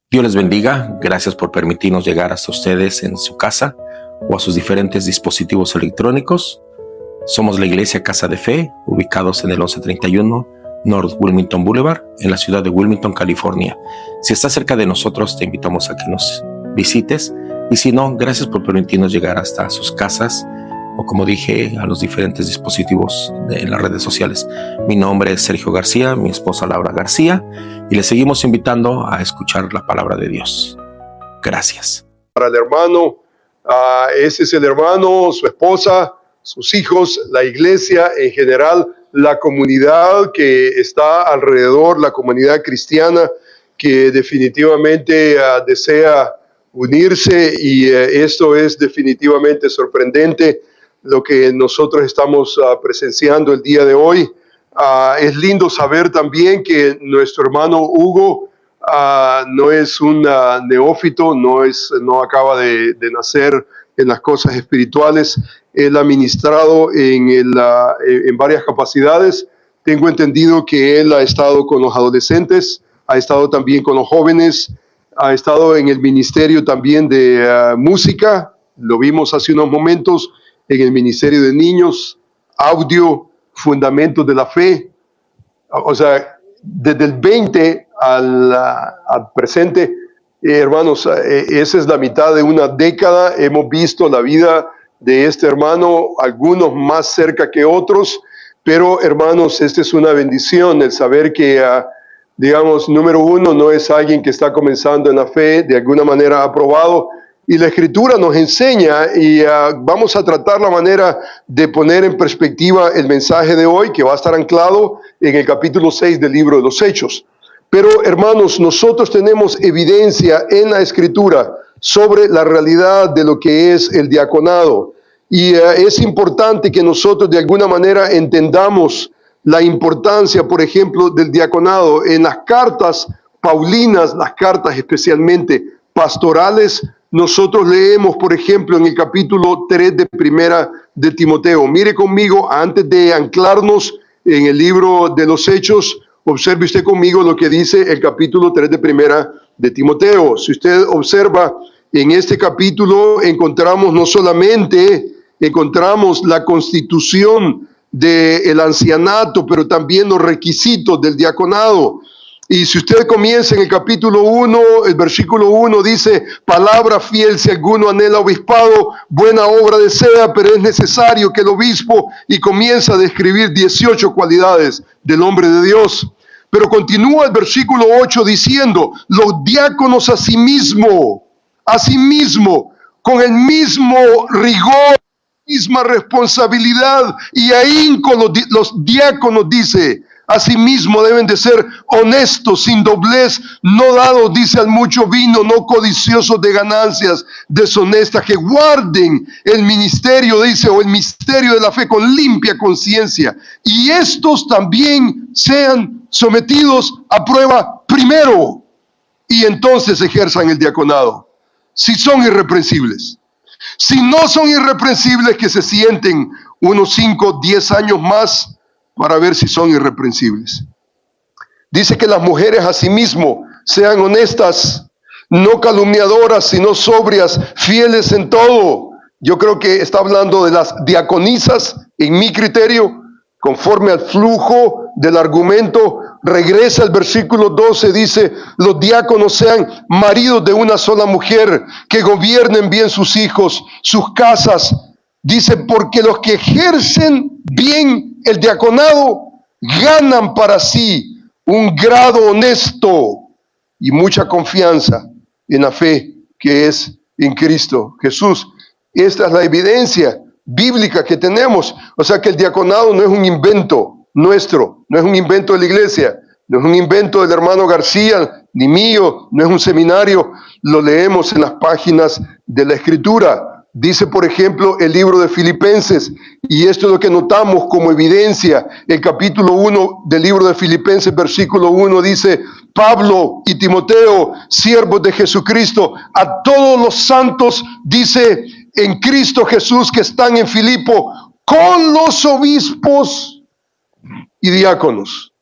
Dios les bendiga. Gracias por permitirnos llegar hasta ustedes en su casa o a sus diferentes dispositivos electrónicos. Somos la Iglesia Casa de Fe, ubicados en el 1131 North Wilmington Boulevard, en la ciudad de Wilmington, California. Si estás cerca de nosotros, te invitamos a que nos visites. Y si no, gracias por permitirnos llegar hasta sus casas o, como dije, a los diferentes dispositivos en las redes sociales. Mi nombre es Sergio García, mi esposa Laura García, y les seguimos invitando a escuchar la palabra de Dios. Gracias. Para el hermano, ese es el hermano, su esposa, sus hijos, la iglesia en general, la comunidad que está alrededor, la comunidad cristiana que definitivamente desea unirse, y esto es definitivamente sorprendente lo que nosotros estamos presenciando el día de hoy. Es lindo saber también que nuestro hermano Hugo no es un neófito, no acaba de nacer en las cosas espirituales. Él ha ministrado en varias capacidades. Tengo entendido que él ha estado con los adolescentes, ha estado también con los jóvenes, ha estado en el ministerio también de música, lo vimos hace unos momentos, en el ministerio de niños, audio, fundamentos de la fe. O sea, desde el 20 al presente, hermanos, esa es la mitad de una década. Hemos visto la vida de este hermano, algunos más cerca que otros, pero hermanos, esta es una bendición, el saber que, digamos, número uno, no es alguien que está comenzando en la fe, de alguna manera aprobado, y la Escritura nos enseña, y vamos a tratar la manera de poner en perspectiva el mensaje de hoy, que va a estar anclado en el capítulo 6 del libro de los Hechos. Pero, hermanos, nosotros tenemos evidencia en la Escritura sobre la realidad de lo que es el diaconado. Y es importante que nosotros de alguna manera entendamos la importancia, por ejemplo, del diaconado. En las cartas paulinas, las cartas especialmente pastorales, nosotros leemos, por ejemplo, en el capítulo 3 de Primera de Timoteo. Mire conmigo, antes de anclarnos en el libro de los Hechos, observe usted conmigo lo que dice el capítulo 3 de Primera de Timoteo. Si usted observa, en este capítulo encontramos no solamente la constitución del ancianato, pero también los requisitos del diaconado. Y si usted comienza en el capítulo 1, el versículo 1 dice: palabra fiel, si alguno anhela obispado, buena obra desea, pero es necesario que el obispo, y comienza a describir 18 cualidades del hombre de Dios. Pero continúa el versículo 8 diciendo: los diáconos asimismo, con el mismo rigor, misma responsabilidad y ahínco, los diáconos, dice, asimismo deben de ser honestos, sin doblez, no dados, dice, al mucho vino, no codiciosos de ganancias deshonestas, que guarden el ministerio, dice, o el misterio de la fe con limpia conciencia, y estos también sean sometidos a prueba primero, y entonces ejerzan el diaconado, si son irreprensibles. Si no son irreprensibles, que se sienten unos 5, 10 años más para ver si son irreprensibles. Dice que las mujeres asimismo sean honestas, no calumniadoras, sino sobrias, fieles en todo. Yo creo que está hablando de las diaconisas, en mi criterio, conforme al flujo del argumento. Regresa el versículo 12, dice: los diáconos sean maridos de una sola mujer, que gobiernen bien sus hijos, sus casas. Dice: porque los que ejercen bien el diaconado ganan para sí un grado honesto y mucha confianza en la fe que es en Cristo Jesús. Esta es la evidencia bíblica que tenemos. O sea que el diaconado no es un invento nuestro, no es un invento de la iglesia, no es un invento del hermano García, ni mío, no es un seminario. Lo leemos en las páginas de la Escritura. Dice, por ejemplo, el libro de Filipenses, y esto es lo que notamos como evidencia. El capítulo 1 del libro de Filipenses, versículo 1, dice: Pablo y Timoteo, siervos de Jesucristo, a todos los santos, dice, en Cristo Jesús, que están en Filipo, con los obispos y diáconos.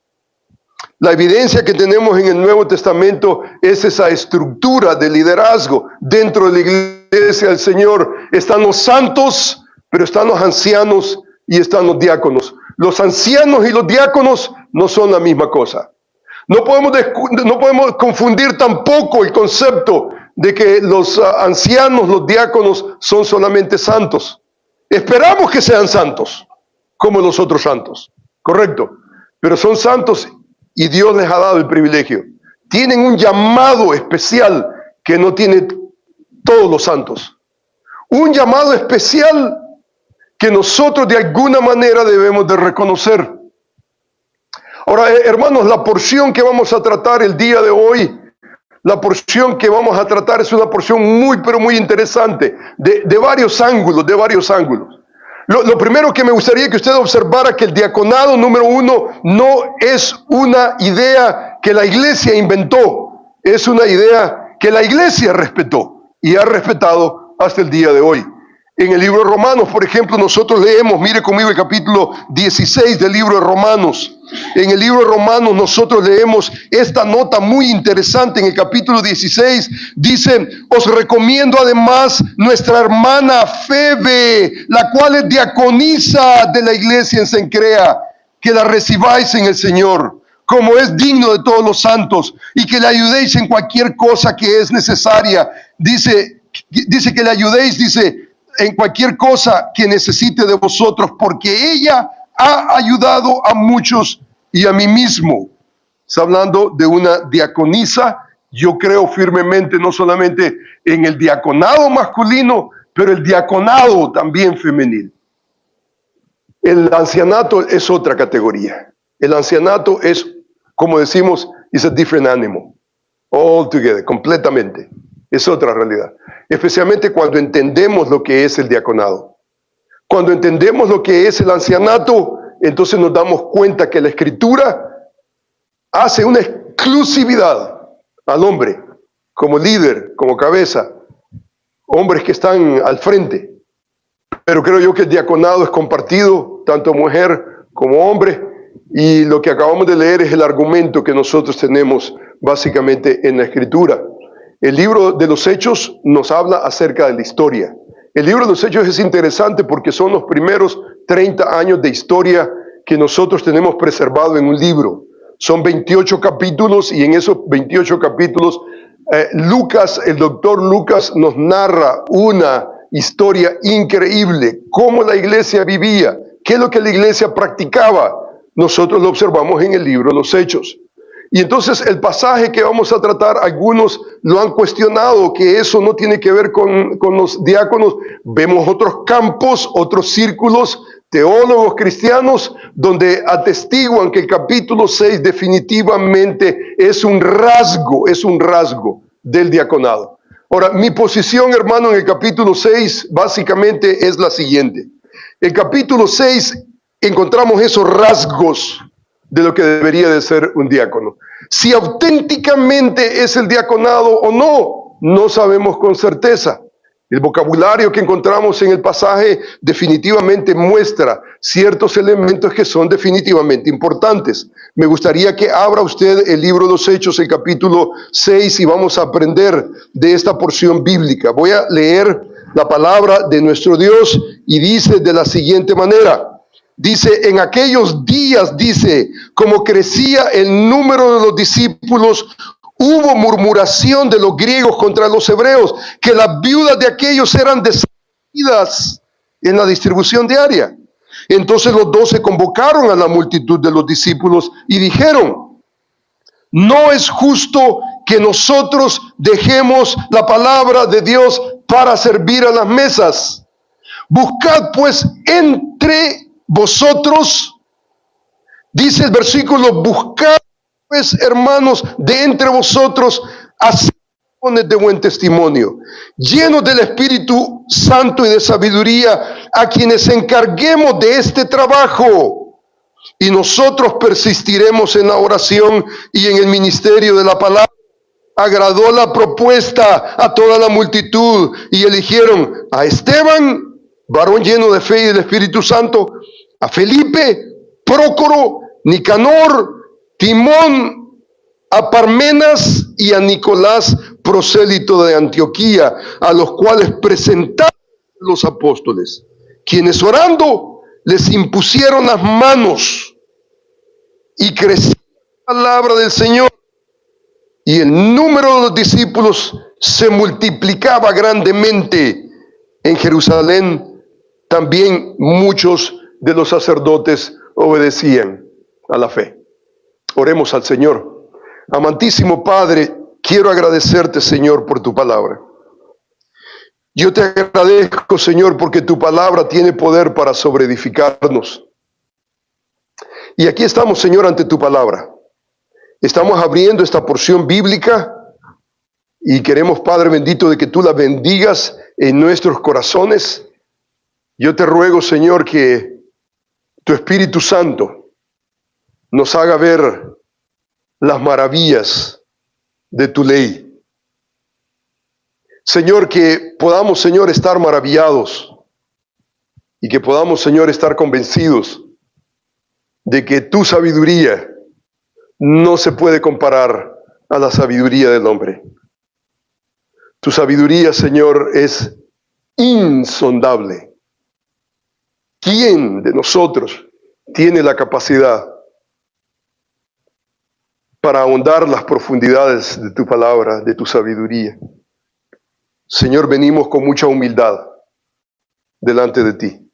La evidencia que tenemos en el Nuevo Testamento es esa estructura de liderazgo dentro de la iglesia del Señor. Están los santos, pero están los ancianos y están los diáconos. Los ancianos y los diáconos no son la misma cosa. No podemos confundir tampoco el concepto de que los ancianos, los diáconos, son solamente santos. Esperamos que sean santos, como los otros santos, correcto, pero son santos y Dios les ha dado el privilegio. Tienen un llamado especial que no tienen todos los santos. Un llamado especial que nosotros de alguna manera debemos de reconocer. Ahora, hermanos, la porción que vamos a tratar el día de hoy, la porción que vamos a tratar es una porción muy, pero muy interesante, de varios ángulos, Lo primero que me gustaría que usted observara que el diaconado número 1 no es una idea que la iglesia inventó, es una idea que la iglesia respetó y ha respetado hasta el día de hoy. En el libro de Romanos, por ejemplo, nosotros leemos, mire conmigo el capítulo 16 del libro de Romanos. En el libro de Romanos nosotros leemos esta nota muy interesante. En el capítulo 16 dice: os recomiendo además nuestra hermana Febe, la cual es diaconisa de la iglesia en Cencrea, que la recibáis en el Señor, como es digno de todos los santos, y que le ayudéis en cualquier cosa que es necesaria. Dice que le ayudéis, en cualquier cosa que necesite de vosotros, porque ella ha ayudado a muchos y a mí mismo. Está hablando de una diaconisa. Yo creo firmemente no solamente en el diaconado masculino, pero el diaconado también femenil. El ancianato es otra categoría. El ancianato es, como decimos, is a different animal. All together, completamente. Es otra realidad. Especialmente cuando entendemos lo que es el diaconado. Cuando entendemos lo que es el ancianato, entonces nos damos cuenta que la Escritura hace una exclusividad al hombre como líder, como cabeza, hombres que están al frente. Pero creo yo que el diaconado es compartido, tanto mujer como hombre, y lo que acabamos de leer es el argumento que nosotros tenemos básicamente en la Escritura. El libro de los Hechos nos habla acerca de la historia. El libro de los Hechos es interesante porque son los primeros 30 años de historia que nosotros tenemos preservado en un libro. Son 28 capítulos y en esos 28 capítulos Lucas, el doctor Lucas, nos narra una historia increíble, cómo la iglesia vivía, qué es lo que la iglesia practicaba. Nosotros lo observamos en el libro de los Hechos. Y entonces el pasaje que vamos a tratar, algunos lo han cuestionado, que eso no tiene que ver con los diáconos. Vemos otros campos, otros círculos, teólogos cristianos, donde atestiguan que el capítulo 6 definitivamente es un rasgo del diaconado. Ahora, mi posición, hermano, en el capítulo 6 básicamente es la siguiente. El capítulo 6 encontramos esos rasgos de lo que debería de ser un diácono. Si auténticamente es el diaconado o no, no sabemos con certeza. El vocabulario que encontramos en el pasaje definitivamente muestra ciertos elementos que son definitivamente importantes. Me gustaría que abra usted el libro de los Hechos, el capítulo 6, y vamos a aprender de esta porción bíblica. Voy a leer la palabra de nuestro Dios y dice de la siguiente manera. Dice, en aquellos días, dice, como crecía el número de los discípulos, hubo murmuración de los griegos contra los hebreos, que las viudas de aquellos eran desatidas en la distribución diaria. Entonces los 12 convocaron a la multitud de los discípulos y dijeron: no es justo que nosotros dejemos la palabra de Dios para servir a las mesas. Buscad pues entre vosotros, dice el versículo, buscad pues, hermanos, de entre vosotros a varones de buen testimonio, llenos del Espíritu Santo y de sabiduría, a quienes encarguemos de este trabajo, y nosotros persistiremos en la oración y en el ministerio de la palabra. Agradó la propuesta a toda la multitud y eligieron a Esteban, varón lleno de fe y del Espíritu Santo, a Felipe, Prócoro, Nicanor, Timón, a Parmenas y a Nicolás, prosélito de Antioquía, a los cuales presentaron los apóstoles, quienes orando les impusieron las manos, y creció la palabra del Señor, y el número de los discípulos se multiplicaba grandemente. En Jerusalén también muchos de los sacerdotes obedecían a la fe. Oremos al Señor. Amantísimo Padre, quiero agradecerte, Señor, por tu palabra. Yo te agradezco, Señor, porque tu palabra tiene poder para sobreedificarnos. Y aquí estamos, Señor, ante tu palabra. Estamos abriendo esta porción bíblica y queremos, Padre bendito, de que tú la bendigas en nuestros corazones. Yo te ruego, Señor, que tu Espíritu Santo nos haga ver las maravillas de tu ley. Señor, que podamos, Señor, estar maravillados y que podamos, Señor, estar convencidos de que tu sabiduría no se puede comparar a la sabiduría del hombre. Tu sabiduría, Señor, es insondable. ¿Quién de nosotros tiene la capacidad para ahondar las profundidades de tu palabra, de tu sabiduría? Señor, venimos con mucha humildad delante de ti.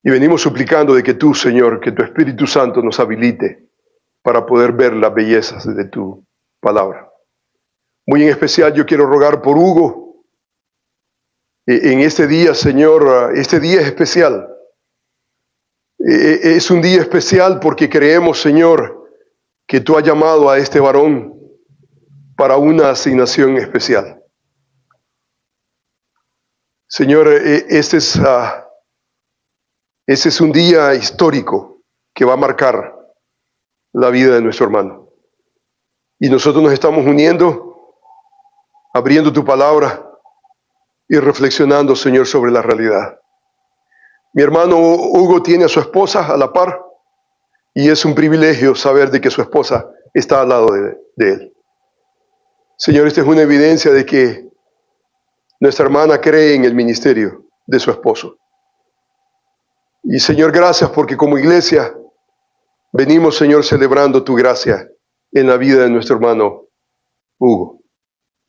Y venimos suplicando de que tú, Señor, que tu Espíritu Santo nos habilite para poder ver las bellezas de tu palabra. Muy en especial yo quiero rogar por Hugo. En este día, Señor, este día es especial. Es un día especial porque creemos, Señor, que tú has llamado a este varón para una asignación especial. Señor, este es un día histórico que va a marcar la vida de nuestro hermano. Y nosotros nos estamos uniendo, abriendo tu palabra y reflexionando, Señor, sobre la realidad. Mi hermano Hugo tiene a su esposa a la par y es un privilegio saber de que su esposa está al lado de él. Señor, esta es una evidencia de que nuestra hermana cree en el ministerio de su esposo. Y Señor, gracias porque como iglesia venimos, Señor, celebrando tu gracia en la vida de nuestro hermano Hugo.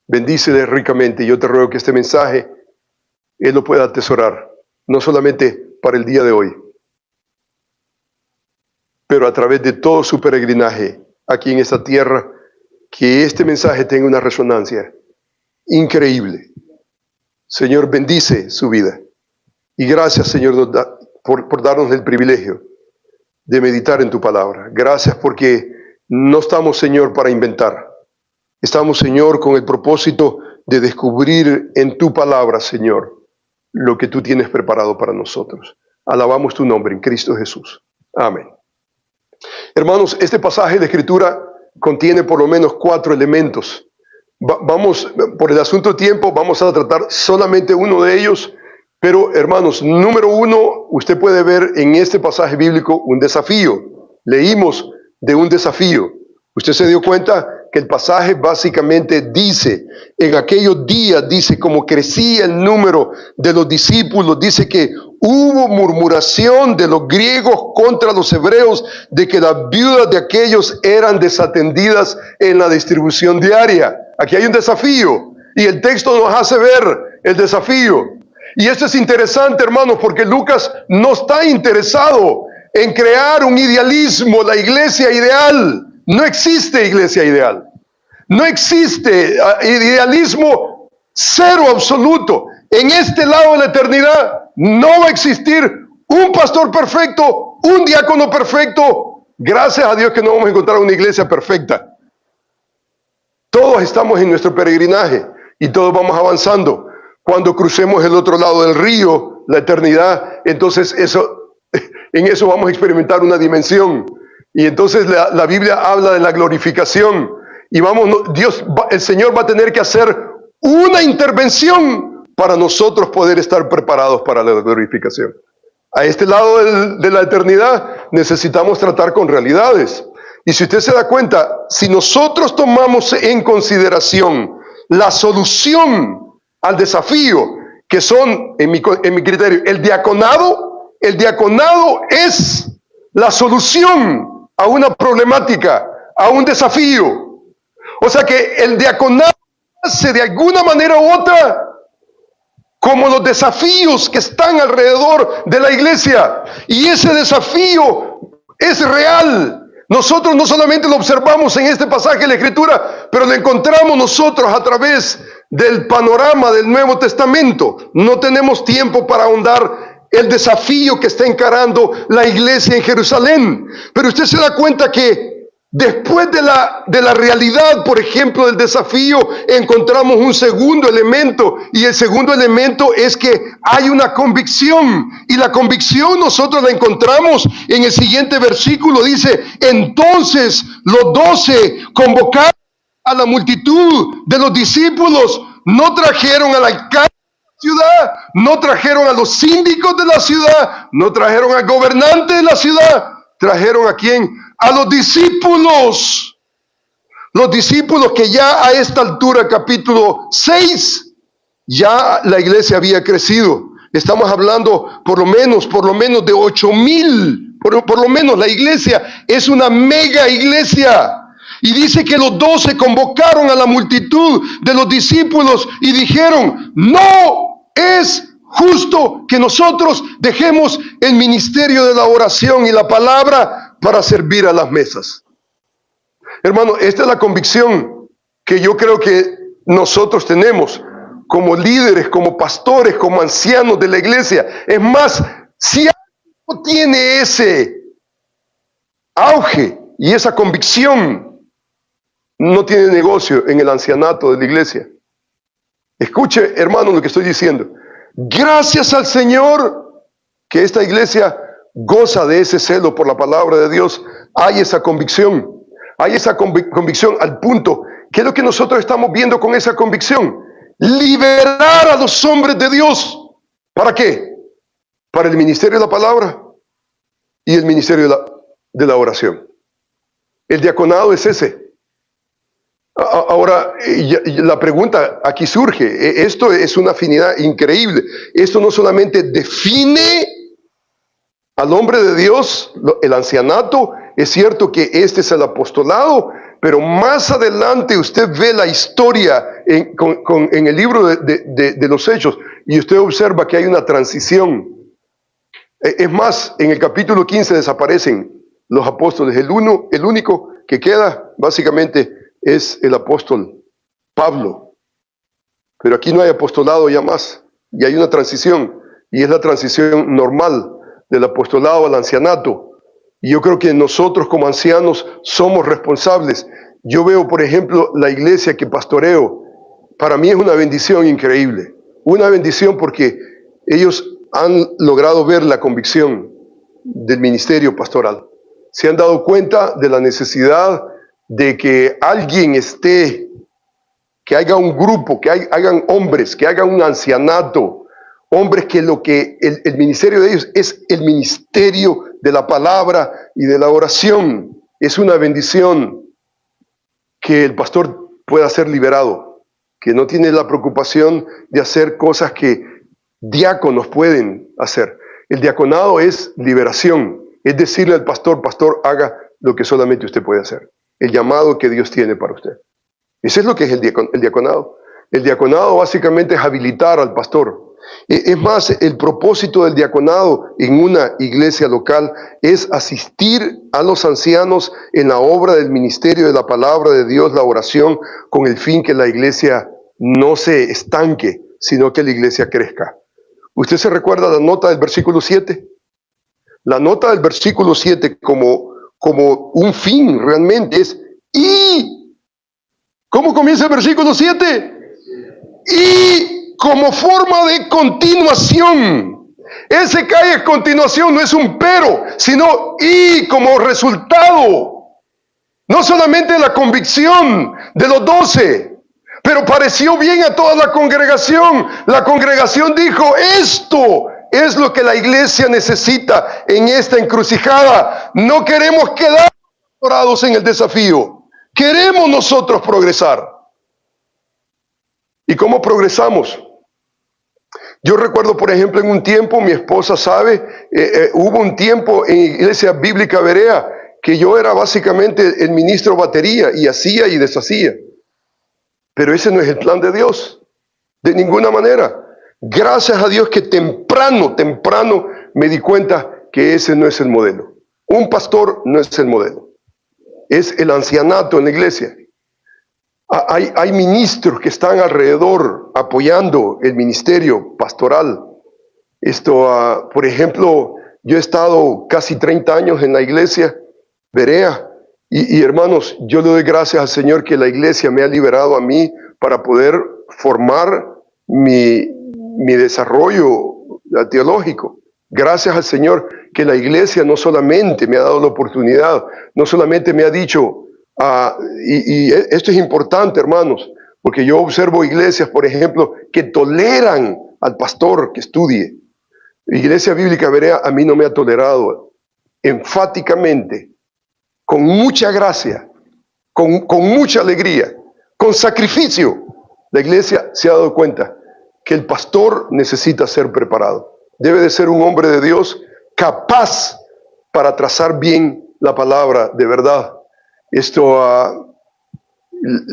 Bendícele ricamente. Yo te ruego que este mensaje él lo pueda atesorar, no solamente para el día de hoy, pero a través de todo su peregrinaje aquí en esta tierra, que este mensaje tenga una resonancia increíble. Señor, bendice su vida. Y gracias, Señor, por darnos el privilegio de meditar en tu palabra. Gracias porque no estamos, Señor, para inventar. Estamos, Señor, con el propósito de descubrir en tu palabra, Señor, lo que tú tienes preparado para nosotros. Alabamos tu nombre en Cristo Jesús. Amén. Hermanos, este pasaje de Escritura contiene por lo menos 4 elementos. Vamos, por el asunto de tiempo, vamos a tratar solamente uno de ellos. Pero, hermanos, número 1, usted puede ver en este pasaje bíblico un desafío. Leímos de un desafío. Usted se dio cuenta que el pasaje básicamente dice, en aquellos días, dice, como crecía el número de los discípulos, dice que hubo murmuración de los griegos contra los hebreos, de que las viudas de aquellos eran desatendidas en la distribución diaria. Aquí hay un desafío y el texto nos hace ver el desafío. Y esto es interesante, hermanos, porque Lucas no está interesado en crear un idealismo, la iglesia ideal. No existe iglesia ideal. No existe idealismo cero absoluto. En este lado de la eternidad no va a existir un pastor perfecto, un diácono perfecto. Gracias a Dios que no vamos a encontrar una iglesia perfecta. Todos estamos en nuestro peregrinaje y todos vamos avanzando. Cuando crucemos el otro lado del río, la eternidad, entonces en eso vamos a experimentar una dimensión. Y entonces la Biblia habla de la glorificación. Y el Señor va a tener que hacer una intervención para nosotros poder estar preparados para la glorificación. A este lado de la eternidad necesitamos tratar con realidades. Y si usted se da cuenta, si nosotros tomamos en consideración la solución al desafío, que son, en mi criterio, el diaconado es la solución a una problemática, a un desafío. O sea que el diaconado hace de alguna manera u otra como los desafíos que están alrededor de la iglesia. Y ese desafío es real. Nosotros no solamente lo observamos en este pasaje de la Escritura, pero lo encontramos nosotros a través del panorama del Nuevo Testamento. No tenemos tiempo para ahondar el desafío que está encarando la iglesia en Jerusalén. Pero usted se da cuenta que después de la realidad, por ejemplo, del desafío, encontramos un segundo elemento, y el segundo elemento es que hay una convicción, y la convicción nosotros la encontramos en el siguiente versículo. Dice: entonces los 12 convocaron a la multitud de los discípulos, no trajeron al alcalde de la ciudad, no trajeron a los síndicos de la ciudad, no trajeron al gobernante de la ciudad. ¿Trajeron a quién? A los discípulos. Los discípulos que ya a esta altura, capítulo 6, ya la iglesia había crecido. Estamos hablando por lo menos de 8,000. Por lo menos la iglesia es una mega iglesia. Y dice que los 12 convocaron a la multitud de los discípulos y dijeron: no es justo que nosotros dejemos el ministerio de la oración y la palabra para servir a las mesas. Hermano, esta es la convicción que yo creo que nosotros tenemos como líderes, como pastores, como ancianos de la iglesia. Es más, si alguien tiene ese auge y esa convicción, no tiene negocio en el ancianato de la iglesia. Escuche, hermano, lo que estoy diciendo. Gracias al Señor que esta iglesia goza de ese celo por la palabra de Dios. Hay esa convicción al punto. ¿Qué es lo que nosotros estamos viendo con esa convicción? Liberar a los hombres de Dios. ¿Para qué? Para el ministerio de la palabra y el ministerio de la oración. El diaconado es ese. Ahora, la pregunta aquí surge. Esto es una afinidad increíble. Esto no solamente define al hombre de Dios, el ancianato. Es cierto que este es el apostolado, pero más adelante usted ve la historia en el libro de los Hechos, y usted observa que hay una transición. Es más, en el capítulo 15 desaparecen los apóstoles. El único que queda básicamente es el apóstol Pablo. Pero aquí no hay apostolado ya más, y hay una transición, y es la transición normal del apostolado al ancianato. Y yo creo que nosotros como ancianos somos responsables. Yo veo, por ejemplo, la iglesia que pastoreo. Para mí es una bendición increíble. Una bendición porque ellos han logrado ver la convicción del ministerio pastoral. Se han dado cuenta de la necesidad de que alguien esté, que haya un grupo, que hagan hombres, que hagan un ancianato, hombres que lo que el ministerio de ellos es el ministerio de la palabra y de la oración. Es una bendición que el pastor pueda ser liberado, que no tiene la preocupación de hacer cosas que diáconos pueden hacer. El diaconado es liberación, es decirle al pastor: pastor, haga lo que solamente usted puede hacer, el llamado que Dios tiene para usted. Eso es lo que es el diaconado. El diaconado básicamente es habilitar al pastor. Es más, el propósito del diaconado en una iglesia local es asistir a los ancianos en la obra del ministerio de la palabra de Dios, la oración, con el fin que la iglesia no se estanque, sino que la iglesia crezca. ¿Usted se recuerda la nota del versículo 7? La nota del versículo 7 como un fin realmente es: y ¿cómo comienza el versículo 7? Y como forma de continuación. Ese que hay es continuación, no es un pero, sino y como resultado. No solamente la convicción de los 12, pero pareció bien a toda la congregación. La congregación dijo: esto es lo que la iglesia necesita en esta encrucijada. No queremos quedar atorados en el desafío. Queremos nosotros progresar. ¿Y cómo progresamos? Yo recuerdo, por ejemplo, en un tiempo, mi esposa sabe, hubo un tiempo en Iglesia Bíblica Berea que yo era básicamente el ministro batería y hacía y deshacía. Pero ese no es el plan de Dios, de ninguna manera. Gracias a Dios que temprano me di cuenta que ese no es el modelo. Un pastor no es el modelo, es el ancianato en la iglesia. Hay ministros que están alrededor apoyando el ministerio pastoral. Por ejemplo, yo he estado casi 30 años en la iglesia Berea y hermanos, yo le doy gracias al Señor que la iglesia me ha liberado a mí para poder formar mi desarrollo teológico. Gracias al Señor que la iglesia no solamente me ha dado la oportunidad, no solamente me ha dicho, y esto es importante, hermanos, porque yo observo iglesias, por ejemplo, que toleran al pastor que estudie. Iglesia Bíblica Berea a mí no me ha tolerado, enfáticamente, con mucha gracia, con mucha alegría, con sacrificio. La iglesia se ha dado cuenta que el pastor necesita ser preparado. Debe de ser un hombre de Dios capaz para trazar bien la palabra de verdad. Esto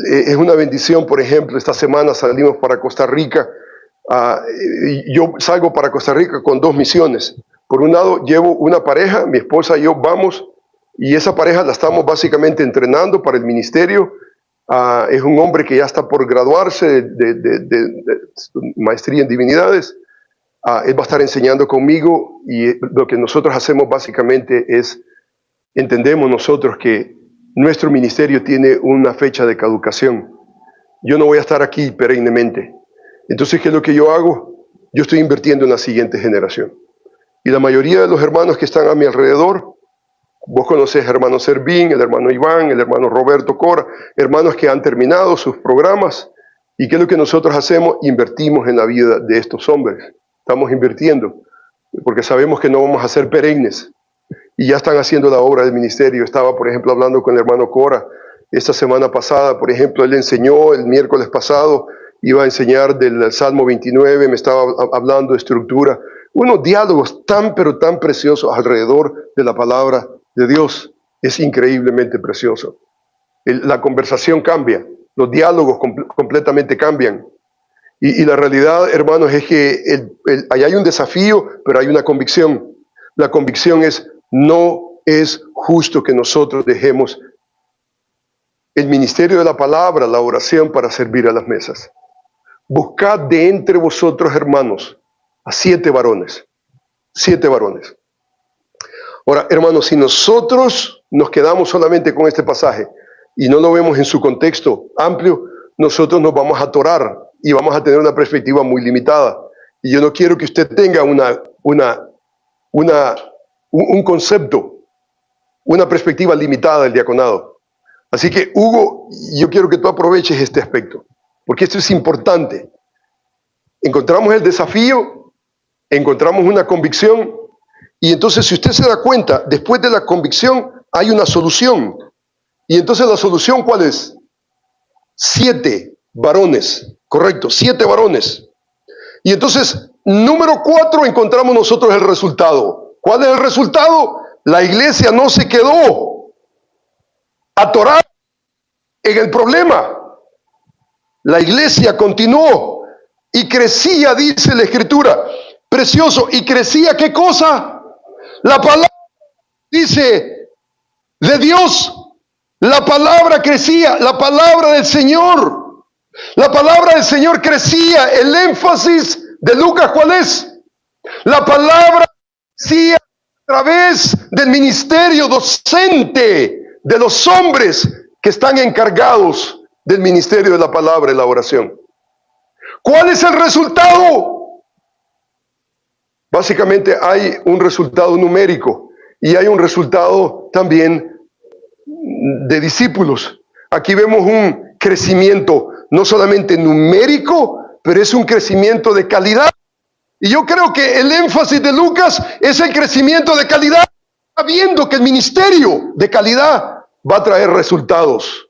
es una bendición. Por ejemplo, esta semana salimos para Costa Rica. Yo salgo para Costa Rica con 2 misiones. Por un lado, llevo una pareja, mi esposa y yo vamos, y esa pareja la estamos básicamente entrenando para el ministerio. Es un hombre que ya está por graduarse de maestría en divinidades. Él va a estar enseñando conmigo y lo que nosotros hacemos básicamente es, entendemos nosotros que nuestro ministerio tiene una fecha de caducación. Yo no voy a estar aquí perennemente. Entonces, ¿qué es lo que yo hago? Yo estoy invirtiendo en la siguiente generación. Y la mayoría de los hermanos que están a mi alrededor, vos conocés al hermano Servín, el hermano Iván, el hermano Roberto Cora, hermanos que han terminado sus programas. ¿Y qué es lo que nosotros hacemos? Invertimos en la vida de estos hombres. Estamos invirtiendo, porque sabemos que no vamos a ser perennes. Y ya están haciendo la obra del ministerio. Estaba, por ejemplo, hablando con el hermano Cora esta semana pasada. Por ejemplo, él enseñó el miércoles pasado, iba a enseñar del Salmo 29, me estaba hablando de estructura. Unos diálogos tan, pero tan preciosos alrededor de la palabra de Dios. Es increíblemente precioso. La conversación cambia, los diálogos completamente cambian. Y la realidad, hermanos, es que ahí hay un desafío, pero hay una convicción. La convicción es, no es justo que nosotros dejemos el ministerio de la palabra, la oración, para servir a las mesas. Buscad de entre vosotros, hermanos, a 7 varones. 7 varones. Ahora, hermanos, si nosotros nos quedamos solamente con este pasaje y no lo vemos en su contexto amplio, nosotros nos vamos a atorar y vamos a tener una perspectiva muy limitada. Y yo no quiero que usted tenga un concepto, una perspectiva limitada del diaconado. Así que, Hugo, yo quiero que tú aproveches este aspecto, porque esto es importante. Encontramos el desafío, encontramos una convicción, y entonces, si usted se da cuenta, después de la convicción hay una solución. Y entonces, ¿la solución cuál es? 7 varones, correcto, 7 varones. Y entonces, número 4, encontramos nosotros el resultado. ¿Cuál es el resultado? La iglesia no se quedó atorada en el problema. La iglesia continuó y crecía, dice la Escritura. Precioso. ¿Y crecía qué cosa? La palabra, dice, de Dios. La palabra crecía, la palabra del Señor. La palabra del Señor crecía. El énfasis de Lucas, ¿cuál es? La palabra crecía a través del ministerio docente de los hombres que están encargados del ministerio de la palabra y la oración. ¿Cuál es el resultado? Básicamente hay un resultado numérico y hay un resultado también de discípulos. Aquí vemos un crecimiento no solamente numérico, pero es un crecimiento de calidad. Y yo creo que el énfasis de Lucas es el crecimiento de calidad, viendo que el ministerio de calidad va a traer resultados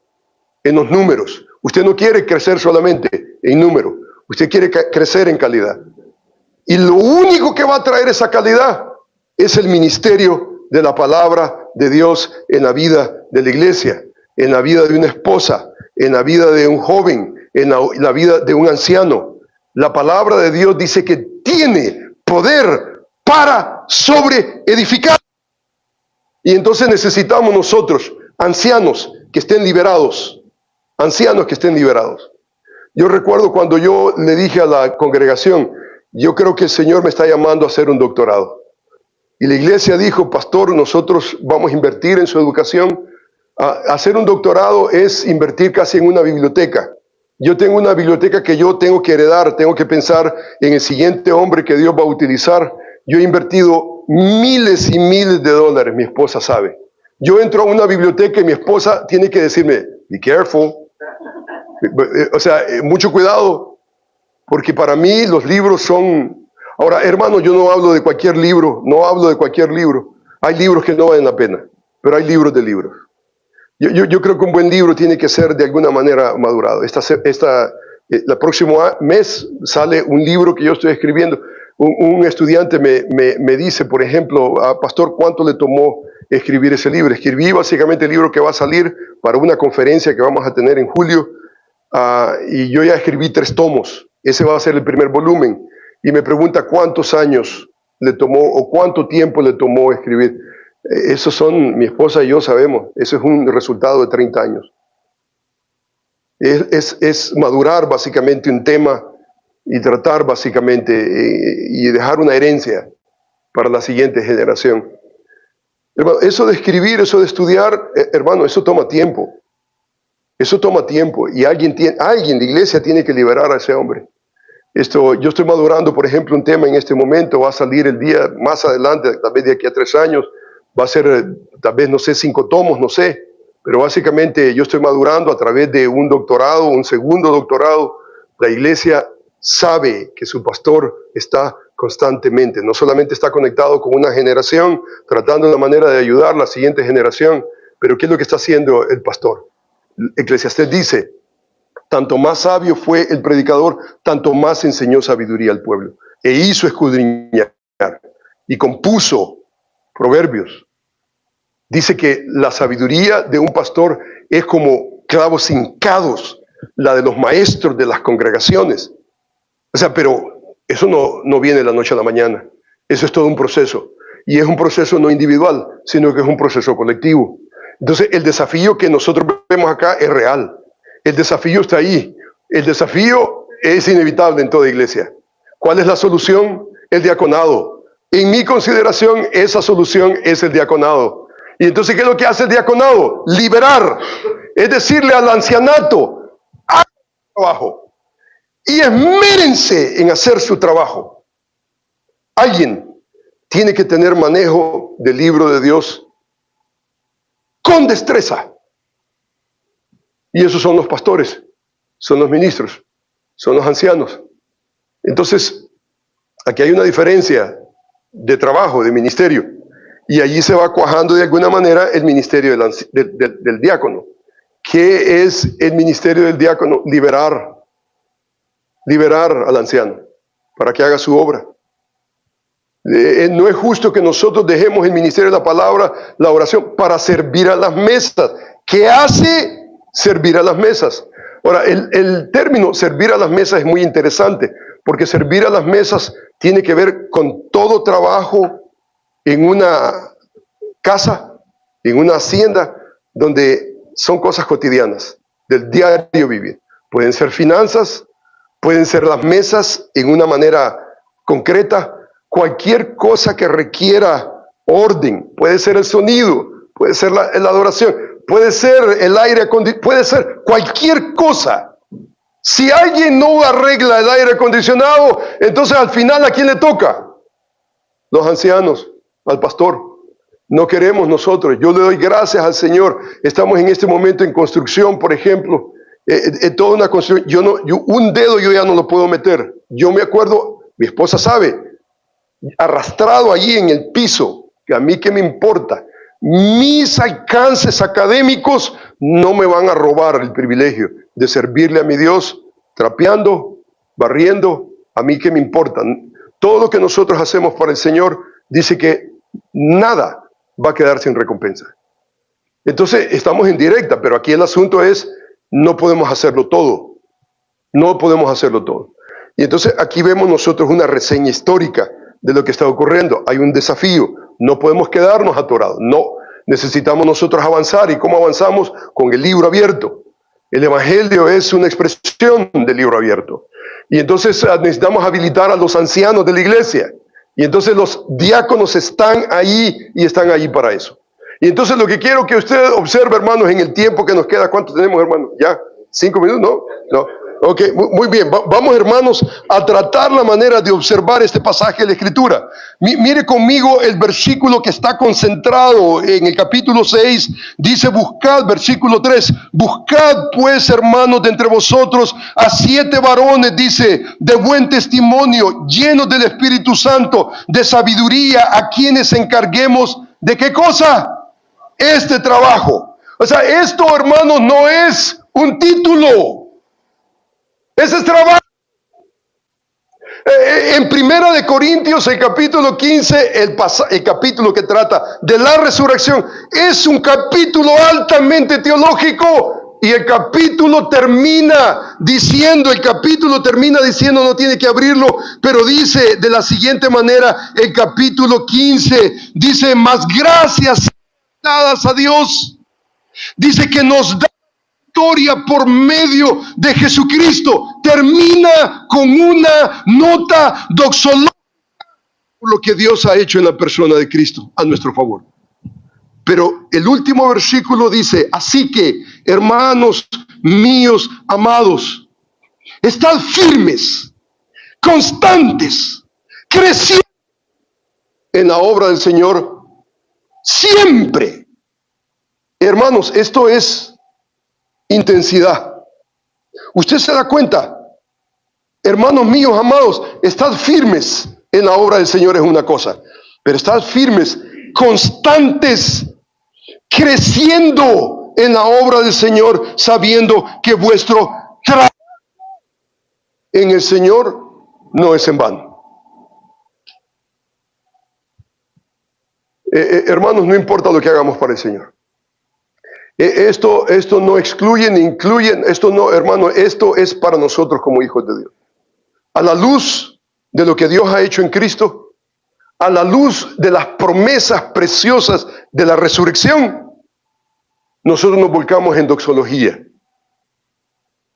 en los números. Usted no quiere crecer solamente en número, usted quiere crecer en calidad. Y lo único que va a traer esa calidad es el ministerio de la palabra de Dios en la vida de la iglesia, en la vida de una esposa, en la vida de un joven, en la vida de un anciano. La palabra de Dios dice que tiene poder para sobreedificar. Y entonces necesitamos nosotros, ancianos que estén liberados, ancianos que estén liberados. Yo recuerdo cuando yo le dije a la congregación, yo creo que el Señor me está llamando a hacer un doctorado. Y la iglesia dijo, pastor, nosotros vamos a invertir en su educación. Hacer un doctorado es invertir casi en una biblioteca. Yo tengo una biblioteca que yo tengo que heredar, tengo que pensar en el siguiente hombre que Dios va a utilizar. Yo he invertido miles y miles de dólares, mi esposa sabe. Yo entro a una biblioteca y mi esposa tiene que decirme, be careful. O sea, mucho cuidado, porque para mí los libros son... Ahora, hermano, yo no hablo de cualquier libro, Hay libros que no valen la pena, pero hay libros de libros. Yo creo que un buen libro tiene que ser de alguna manera madurado. El próximo mes sale un libro que yo estoy escribiendo. Un estudiante me dice, por ejemplo, pastor, ¿cuánto le tomó escribir ese libro? Escribí básicamente el libro que va a salir para una conferencia que vamos a tener en julio, y yo ya escribí 3 tomos. Ese va a ser el primer volumen. Y me pregunta cuántos años le tomó o cuánto tiempo le tomó escribir. Esos son, mi esposa y yo sabemos, eso es un resultado de 30 años. Es madurar básicamente un tema y tratar básicamente y dejar una herencia para la siguiente generación. Hermano, eso de escribir, eso de estudiar, hermano, eso toma tiempo. Eso toma tiempo y alguien de la iglesia tiene que liberar a ese hombre. Yo estoy madurando, por ejemplo, un tema en este momento, va a salir el día más adelante, tal vez de aquí a 3 años, va a ser tal vez, no sé, 5 tomos, no sé, pero básicamente yo estoy madurando a través de un doctorado, un segundo doctorado. La iglesia sabe que su pastor está constantemente, no solamente está conectado con una generación, tratando de manera de ayudar a la siguiente generación, pero ¿qué es lo que está haciendo el pastor? Eclesiastés dice, tanto más sabio fue el predicador, tanto más enseñó sabiduría al pueblo, e hizo escudriñar, y compuso proverbios. Dice que la sabiduría de un pastor es como clavos hincados, la de los maestros de las congregaciones. O sea, pero eso no viene de la noche a la mañana. Eso es todo un proceso. Y es un proceso no individual, sino que es un proceso colectivo. Entonces, el desafío que nosotros vemos acá es real. El desafío está ahí. El desafío es inevitable en toda iglesia. ¿Cuál es la solución? El diaconado. En mi consideración, esa solución es el diaconado. Y entonces, ¿qué es lo que hace el diaconado? Liberar. Es decirle al ancianato, hagan su trabajo y esmérense en hacer su trabajo. Alguien tiene que tener manejo del libro de Dios con destreza. Y esos son los pastores, son los ministros, son los ancianos. Entonces, aquí hay una diferencia de trabajo, de ministerio. Y allí se va cuajando de alguna manera el ministerio del diácono. ¿Qué es el ministerio del diácono? Liberar al anciano para que haga su obra. No es justo que nosotros dejemos el ministerio de la palabra, la oración, para servir a las mesas. ¿Qué hace servir a las mesas? Ahora, el término servir a las mesas es muy interesante, porque servir a las mesas tiene que ver con todo trabajo en una casa, en una hacienda, donde son cosas cotidianas, del diario vivir. Pueden ser finanzas, pueden ser las mesas en una manera concreta, cualquier cosa que requiera orden, puede ser el sonido, puede ser la adoración, puede ser el aire acondicionado, puede ser cualquier cosa. Si alguien no arregla el aire acondicionado, entonces al final ¿a quién le toca? Los ancianos, al pastor. No queremos nosotros. Yo le doy gracias al Señor. Estamos en este momento en construcción, por ejemplo, toda una construcción. Un dedo yo ya no lo puedo meter. Yo me acuerdo, mi esposa sabe, arrastrado allí en el piso, que a mí qué me importa. mis alcances académicos no me van a robar el privilegio de servirle a mi Dios trapeando, barriendo. A mí qué me importa. Todo lo que nosotros hacemos para el Señor dice que nada va a quedar sin recompensa. Entonces estamos en directa, pero aquí el asunto es, no podemos hacerlo todo. No podemos hacerlo todo. Y entonces aquí vemos nosotros una reseña histórica de lo que está ocurriendo. Hay un desafío. No podemos quedarnos atorados. No, necesitamos nosotros avanzar. ¿Y cómo avanzamos? Con el libro abierto. El Evangelio es una expresión del libro abierto. Y entonces necesitamos habilitar a los ancianos de la iglesia. Y entonces los diáconos están ahí y están ahí para eso. Y entonces lo que quiero que usted observe, hermanos, en el tiempo que nos queda. ¿Cuánto tenemos, hermanos? ¿Ya? ¿5 minutos? ¿No? No. Ok, muy bien. Vamos, hermanos, a tratar la manera de observar este pasaje de la Escritura. Mire conmigo el versículo que está concentrado en el capítulo 6. Dice, buscad, versículo 3. Buscad, pues, hermanos, de entre vosotros a 7 varones, dice, de buen testimonio, llenos del Espíritu Santo, de sabiduría, a quienes encarguemos, ¿de qué cosa? Este trabajo. O sea, esto, hermanos, no es un título. Ese es trabajo. En Primera de Corintios, el capítulo 15, el capítulo que trata de la resurrección, es un capítulo altamente teológico. Y el capítulo termina diciendo, no tiene que abrirlo, pero dice de la siguiente manera, el capítulo 15, dice, más gracias dadas a Dios. Dice que nos da victoria por medio de Jesucristo. Termina con una nota doxológica por lo que Dios ha hecho en la persona de Cristo a nuestro favor. Pero el último versículo dice, así que, hermanos míos amados, estad firmes, constantes, creciendo en la obra del Señor siempre. Hermanos, esto es intensidad. Usted se da cuenta, hermanos míos amados, estad firmes en la obra del Señor es una cosa, pero estad firmes, constantes, creciendo en la obra del Señor, sabiendo que vuestro trabajo en el Señor no es en vano. Hermanos, no importa lo que hagamos para el Señor. Esto no excluye ni incluye, esto no, hermano, esto es para nosotros como hijos de Dios. A la luz de lo que Dios ha hecho en Cristo, a la luz de las promesas preciosas de la resurrección, nosotros nos volcamos en doxología.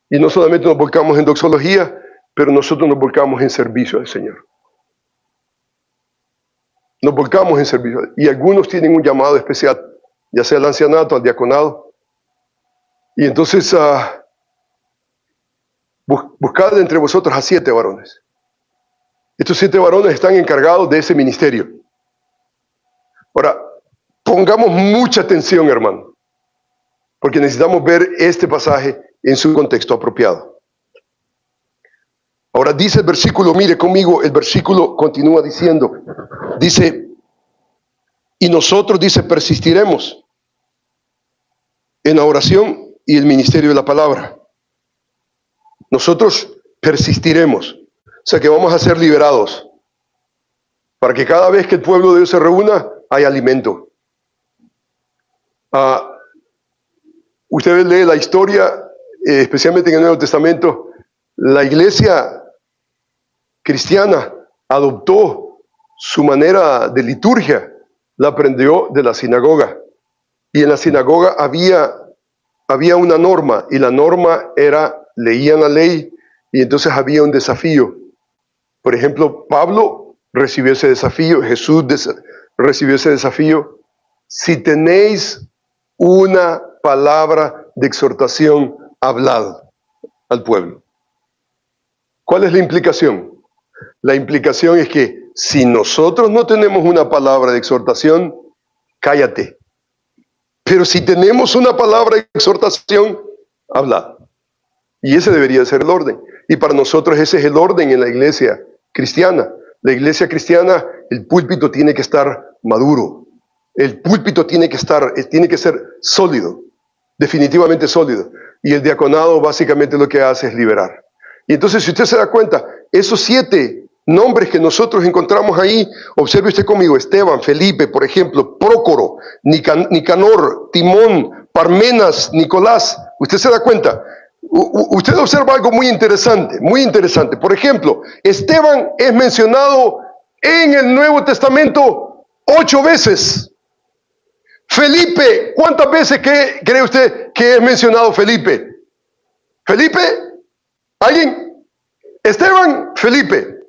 Y no solamente nos volcamos en doxología, pero nosotros nos volcamos en servicio al Señor. Nos volcamos en servicio. Y algunos tienen un llamado especial, ya sea al ancianato, al diaconado. Y entonces buscad entre vosotros a 7 varones. Estos 7 varones están encargados de ese ministerio. Ahora, pongamos mucha atención, hermano, porque necesitamos ver este pasaje en su contexto apropiado. Ahora dice el versículo, mire conmigo, el versículo continúa diciendo, dice, y nosotros, dice, persistiremos en la oración y el ministerio de la palabra. Nosotros persistiremos, o sea que vamos a ser liberados, para que cada vez que el pueblo de Dios se reúna, haya alimento. Ustedes leen la historia, especialmente en el Nuevo Testamento, la iglesia cristiana adoptó su manera de liturgia, la aprendió de la sinagoga. Y en la sinagoga había una norma, y la norma era, leían la ley, y entonces había un desafío. Por ejemplo, Pablo recibió ese desafío, Jesús recibió ese desafío. Si tenéis una palabra de exhortación, hablad al pueblo. ¿Cuál es la implicación? La implicación es que si nosotros no tenemos una palabra de exhortación, cállate. Pero si tenemos una palabra de exhortación, hablad. Y ese debería ser el orden. Y para nosotros ese es el orden en la iglesia cristiana. La iglesia cristiana, el púlpito tiene que estar maduro. El púlpito tiene que ser sólido, definitivamente sólido. Y el diaconado básicamente lo que hace es liberar. Y entonces, si usted se da cuenta, esos 7 nombres que nosotros encontramos ahí, observe usted conmigo: Esteban, Felipe, por ejemplo, Prócoro, Nicanor, Timón, Parmenas, Nicolás. Usted se da cuenta. Usted observa algo muy interesante, muy interesante. Por ejemplo, Esteban es mencionado en el Nuevo Testamento 8 veces. Felipe, ¿cuántas veces cree usted que es mencionado Felipe? ¿Felipe? ¿Alguien? Esteban, Felipe.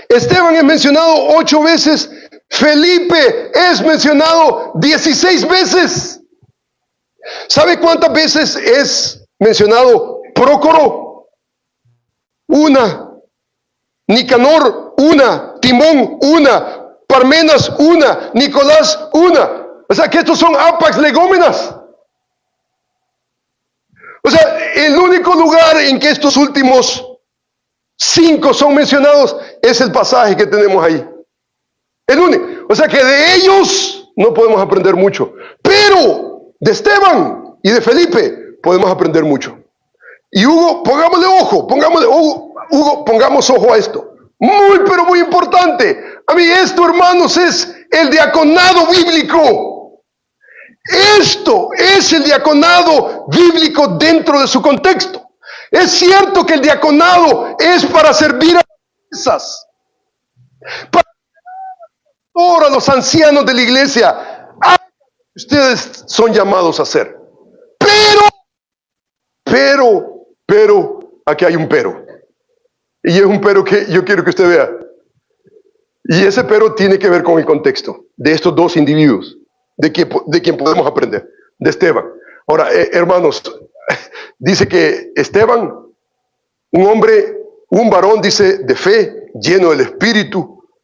Esteban es mencionado 8 veces. Felipe es mencionado 16 veces. ¿Sabe cuántas veces es mencionado Prócoro? 1. Nicanor, 1. Timón, 1. Parmenas, 1. Nicolás, 1. O sea que estos son apax legómenas. O sea, el único lugar en que estos últimos 5 son mencionados es el pasaje que tenemos ahí. El único. O sea que de ellos no podemos aprender mucho. Pero de Esteban y de Felipe podemos aprender mucho. Y Hugo, pongámosle ojo, Hugo, pongamos ojo a esto. Muy, pero muy importante. A mí esto, hermanos, es el diaconado bíblico. Esto es el diaconado bíblico dentro de su contexto. Es cierto que el diaconado es para servir a las mesas, para los ancianos de la iglesia. Ustedes son llamados a hacer. Pero, aquí hay un pero. Y es un pero que yo quiero que usted vea. Y ese pero tiene que ver con el contexto de estos 2 individuos, de quien podemos aprender, de Esteban. Ahora, hermanos, dice que Esteban, un varón, dice, de fe, lleno del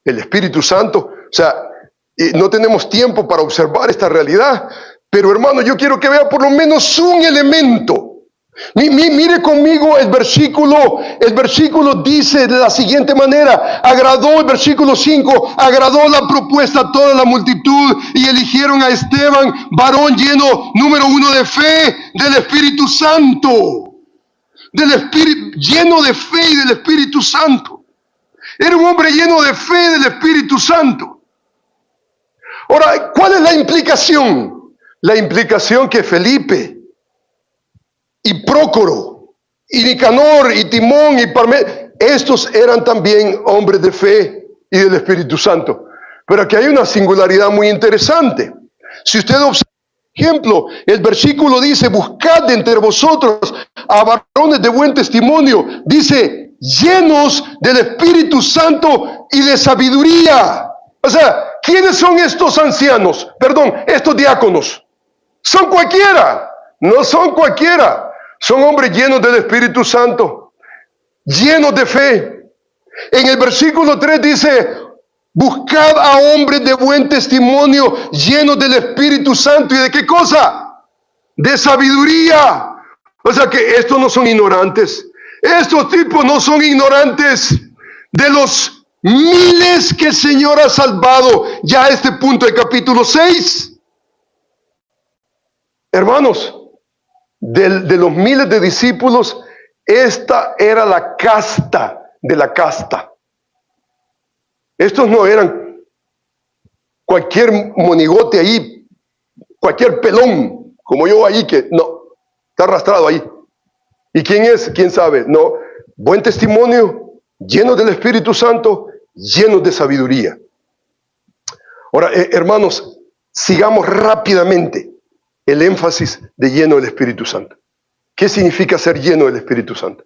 el Espíritu Santo. O sea, no tenemos tiempo para observar esta realidad, pero hermano, yo quiero que vea por lo menos un elemento. Mire conmigo el versículo dice de la siguiente manera: agradó, el versículo 5, agradó la propuesta a toda la multitud y eligieron a Esteban, varón lleno, número 1, de fe, del Espíritu Santo, lleno de fe y del Espíritu Santo. Era un hombre lleno de fe del Espíritu Santo. Ahora, ¿cuál es la implicación? La implicación que Felipe y Prócoro y Nicanor y Timón y Parmenas, estos eran también hombres de fe y del Espíritu Santo. Pero aquí hay una singularidad muy interesante. Si usted observa, por ejemplo, el versículo dice: buscad de entre vosotros a varones de buen testimonio. Dice: llenos del Espíritu Santo y de sabiduría. O sea, ¿quiénes son estos ancianos? Perdón, estos diáconos. Son cualquiera. No son cualquiera. Son hombres llenos del Espíritu Santo, llenos de fe. En el versículo 3 dice: buscad a hombres de buen testimonio, llenos del Espíritu Santo. ¿Y de qué cosa? De sabiduría. O sea que estos no son ignorantes. Estos tipos no son ignorantes de los miles que el Señor ha salvado ya a este punto del capítulo 6. Hermanos, de los miles de discípulos, esta era la casta de la casta. Estos no eran cualquier monigote ahí, cualquier pelón, como yo ahí, que no, está arrastrado ahí. ¿Y quién es? ¿Quién sabe? No, buen testimonio, llenos del Espíritu Santo, llenos de sabiduría. Ahora, hermanos, sigamos rápidamente el énfasis de lleno del Espíritu Santo. ¿Qué significa ser lleno del Espíritu Santo?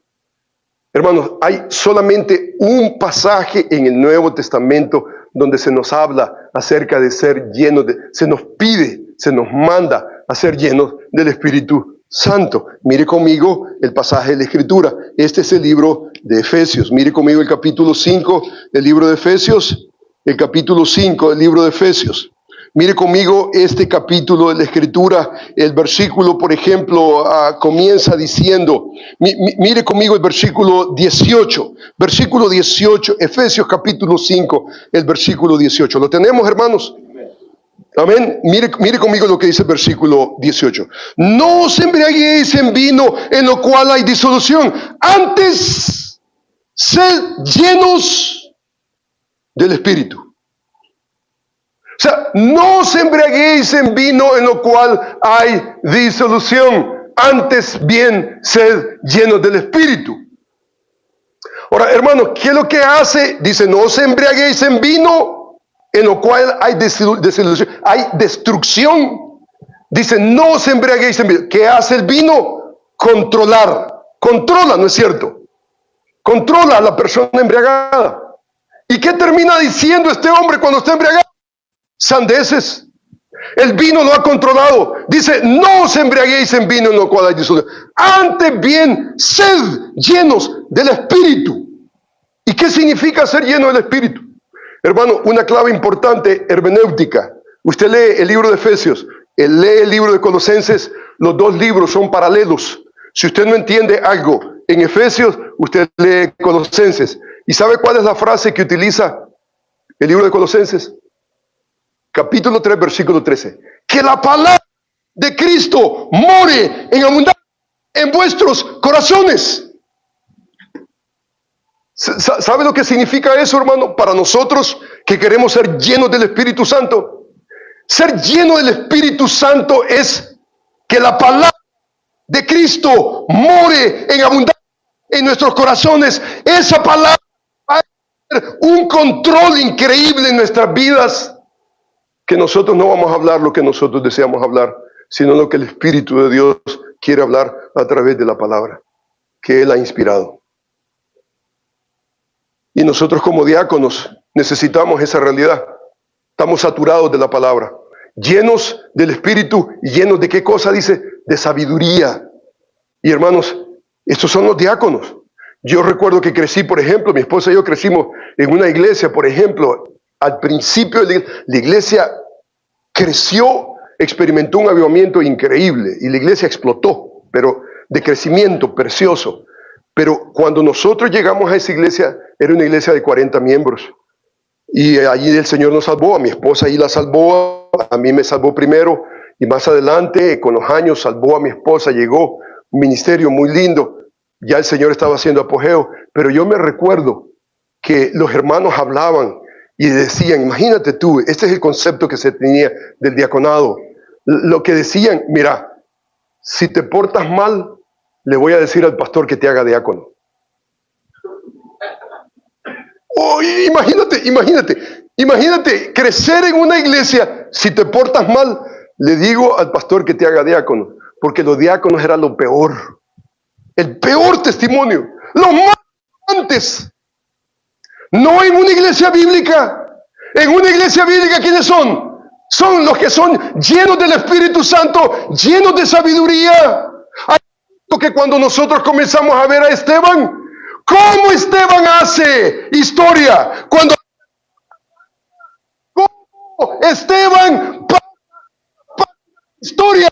Hermanos, hay solamente un pasaje en el Nuevo Testamento donde se nos habla acerca de ser llenos se nos pide, se nos manda a ser llenos del Espíritu Santo. Mire conmigo el pasaje de la Escritura. Este es el libro de Efesios. Mire conmigo el capítulo 5 del libro de Efesios. El capítulo 5 del libro de Efesios. Mire conmigo este capítulo de la Escritura. El versículo, por ejemplo, comienza diciendo, mire conmigo el versículo 18. Versículo 18, Efesios capítulo 5, el versículo 18. ¿Lo tenemos, hermanos? Amén. Mire conmigo lo que dice el versículo 18. No os embriaguéis en vino en lo cual hay disolución. Antes, sed llenos del Espíritu. O sea, no os embriaguéis en vino en lo cual hay disolución. Antes bien, sed llenos del Espíritu. Ahora, hermanos, ¿qué es lo que hace? Dice, no os embriaguéis en vino en lo cual hay desilusión, hay destrucción. Dice, no os embriaguéis en vino. ¿Qué hace el vino? Controlar. Controla, ¿no es cierto? Controla a la persona embriagada. ¿Y qué termina diciendo este hombre cuando está embriagado? Sandeces. El vino lo ha controlado. Dice, no os embriaguéis en vino en lo cual hay disolución. Antes bien, sed llenos del Espíritu. ¿Y qué significa ser lleno del Espíritu? Hermano, una clave importante, hermenéutica. Usted lee el libro de Efesios, lee el libro de Colosenses, los dos libros son paralelos. Si usted no entiende algo en Efesios, usted lee Colosenses. ¿Y sabe cuál es la frase que utiliza el libro de Colosenses? Capítulo 3, versículo 13. Que la palabra de Cristo more en abundancia en vuestros corazones. ¿Sabe lo que significa eso, hermano? Para nosotros que queremos ser llenos del Espíritu Santo. Ser lleno del Espíritu Santo es que la palabra de Cristo more en abundancia en nuestros corazones. Esa palabra va a tener un control increíble en nuestras vidas, que nosotros no vamos a hablar lo que nosotros deseamos hablar, sino lo que el Espíritu de Dios quiere hablar a través de la palabra que Él ha inspirado. Y nosotros como diáconos necesitamos esa realidad. Estamos saturados de la palabra, llenos del Espíritu y llenos de ¿qué cosa dice? De sabiduría. Y hermanos, estos son los diáconos. Yo recuerdo que crecí, por ejemplo, mi esposa y yo crecimos en una iglesia, por ejemplo, al principio la iglesia creció, experimentó un avivamiento increíble y la iglesia explotó, pero de crecimiento precioso. Pero cuando nosotros llegamos a esa iglesia, era una iglesia de 40 miembros. Y allí el Señor nos salvó, a mi esposa ahí la salvó, a mí me salvó primero, y más adelante, con los años, salvó a mi esposa, llegó un ministerio muy lindo. Ya el Señor estaba haciendo apogeo, pero yo me recuerdo que los hermanos hablaban y decían, imagínate tú, este es el concepto que se tenía del diaconado. Lo que decían, mira, si te portas mal, le voy a decir al pastor que te haga diácono. Oh, imagínate crecer en una iglesia. Si te portas mal, le digo al pastor que te haga diácono, porque los diáconos era lo peor, el peor testimonio, los más antes. No en una iglesia bíblica. En una iglesia bíblica, ¿quiénes son? Son los que son llenos del Espíritu Santo, llenos de sabiduría. Que cuando nosotros comenzamos a ver a Esteban, ¿cómo Esteban hace historia? Cuando ¿cómo Esteban historia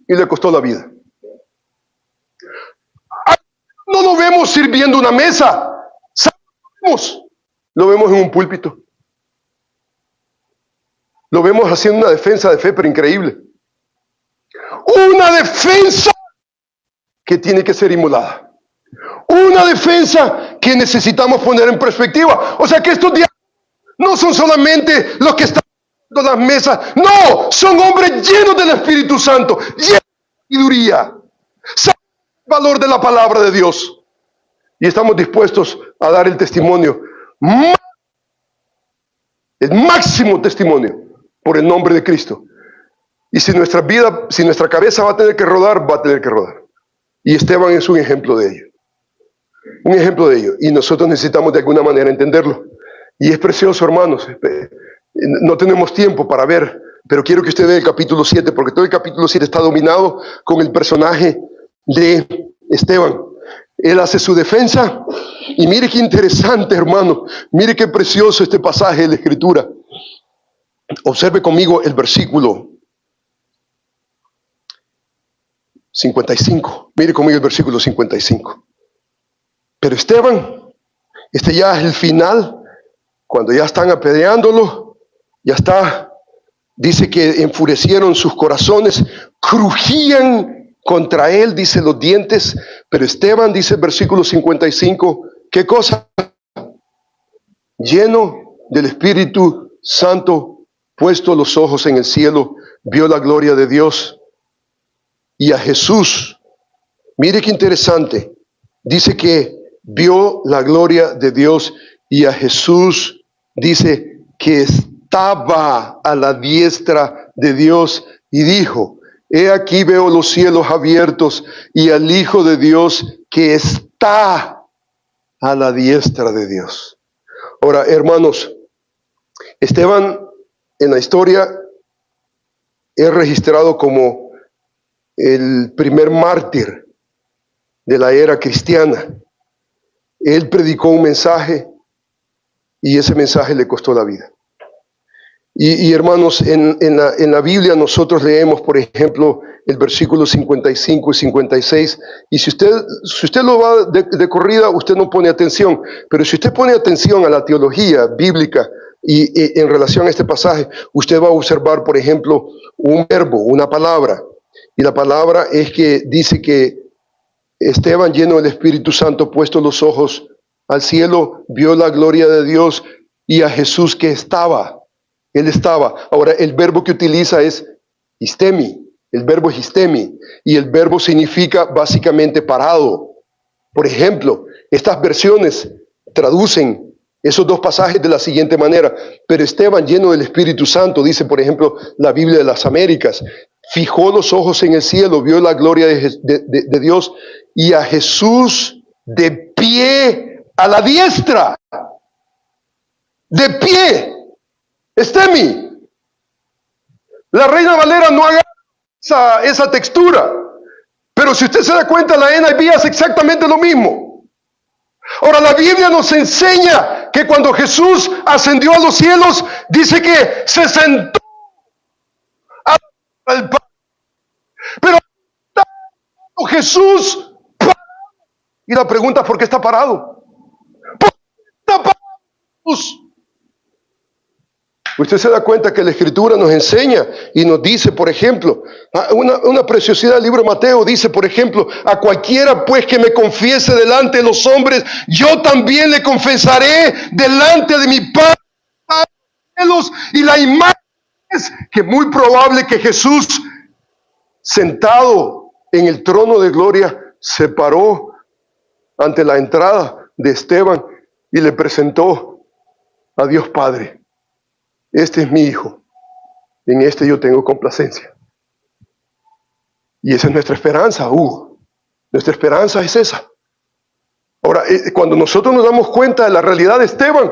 y le costó la vida. No lo vemos sirviendo una mesa, lo vemos en un púlpito, lo vemos haciendo una defensa de fe pero increíble. Una defensa que tiene que ser inmolada. Una defensa que necesitamos poner en perspectiva. O sea que estos días no son solamente los que están en las mesas. No, son hombres llenos del Espíritu Santo, llenos de sabiduría. Saben el valor de la palabra de Dios. Y estamos dispuestos a dar el testimonio, el máximo testimonio por el nombre de Cristo. Y si nuestra vida, si nuestra cabeza va a tener que rodar, va a tener que rodar. Y Esteban es un ejemplo de ello. Un ejemplo de ello. Y nosotros necesitamos de alguna manera entenderlo. Y es precioso, hermanos. No tenemos tiempo para ver, pero quiero que usted vea el capítulo 7, porque todo el capítulo 7 está dominado con el personaje de Esteban. Él hace su defensa. Y mire qué interesante, hermano. Mire qué precioso este pasaje de la Escritura. Observe conmigo el versículo 55. Mire conmigo el versículo 55. Pero Esteban, este ya es el final cuando ya están apedreándolo, ya está, dice que enfurecieron sus corazones, crujían contra él, dice los dientes, pero Esteban, dice el versículo 55, ¿qué cosa? Lleno del Espíritu Santo, puesto los ojos en el cielo, vio la gloria de Dios y a Jesús. Mire qué interesante, dice que vio la gloria de Dios y a Jesús, dice que estaba a la diestra de Dios y dijo, he aquí veo los cielos abiertos y al Hijo de Dios que está a la diestra de Dios. Ahora, hermanos, Esteban en la historia es registrado como el primer mártir de la era cristiana. Él predicó un mensaje y ese mensaje le costó la vida. Y hermanos, en la Biblia nosotros leemos, por ejemplo, el versículo 55 y 56, y si usted lo va de corrida, usted no pone atención, pero si usted pone atención a la teología bíblica y en relación a este pasaje, usted va a observar, por ejemplo, un verbo, una palabra, y la palabra es que dice que Esteban, lleno del Espíritu Santo, puesto los ojos al cielo, vio la gloria de Dios y a Jesús que estaba. Él estaba. Ahora, el verbo que utiliza es histemi. El verbo es histemi. Y el verbo significa básicamente parado. Por ejemplo, estas versiones traducen esos dos pasajes de la siguiente manera. Pero Esteban, lleno del Espíritu Santo, dice, por ejemplo, la Biblia de las Américas, fijó los ojos en el cielo, vio la gloria de Dios y a Jesús de pie a la diestra. De pie. Estemi. La Reina Valera no agarra esa textura. Pero si usted se da cuenta, la NIV hace exactamente lo mismo. Ahora, la Biblia nos enseña que cuando Jesús ascendió a los cielos, dice que se sentó al Padre. Pero Jesús parado. Y la pregunta es, ¿por qué está parado? ¿Por qué está parado Jesús? Usted se da cuenta que la Escritura nos enseña y nos dice, por ejemplo, una preciosidad del libro de Mateo, dice, por ejemplo, a cualquiera pues que me confiese delante de los hombres, yo también le confesaré delante de mi Padre. Y la imagen es que muy probable que Jesús, sentado en el trono de gloria, se paró ante la entrada de Esteban y le presentó a Dios Padre. Este es mi Hijo, en este yo tengo complacencia. Y esa es nuestra esperanza. Nuestra esperanza es esa. Ahora, cuando nosotros nos damos cuenta de la realidad de Esteban,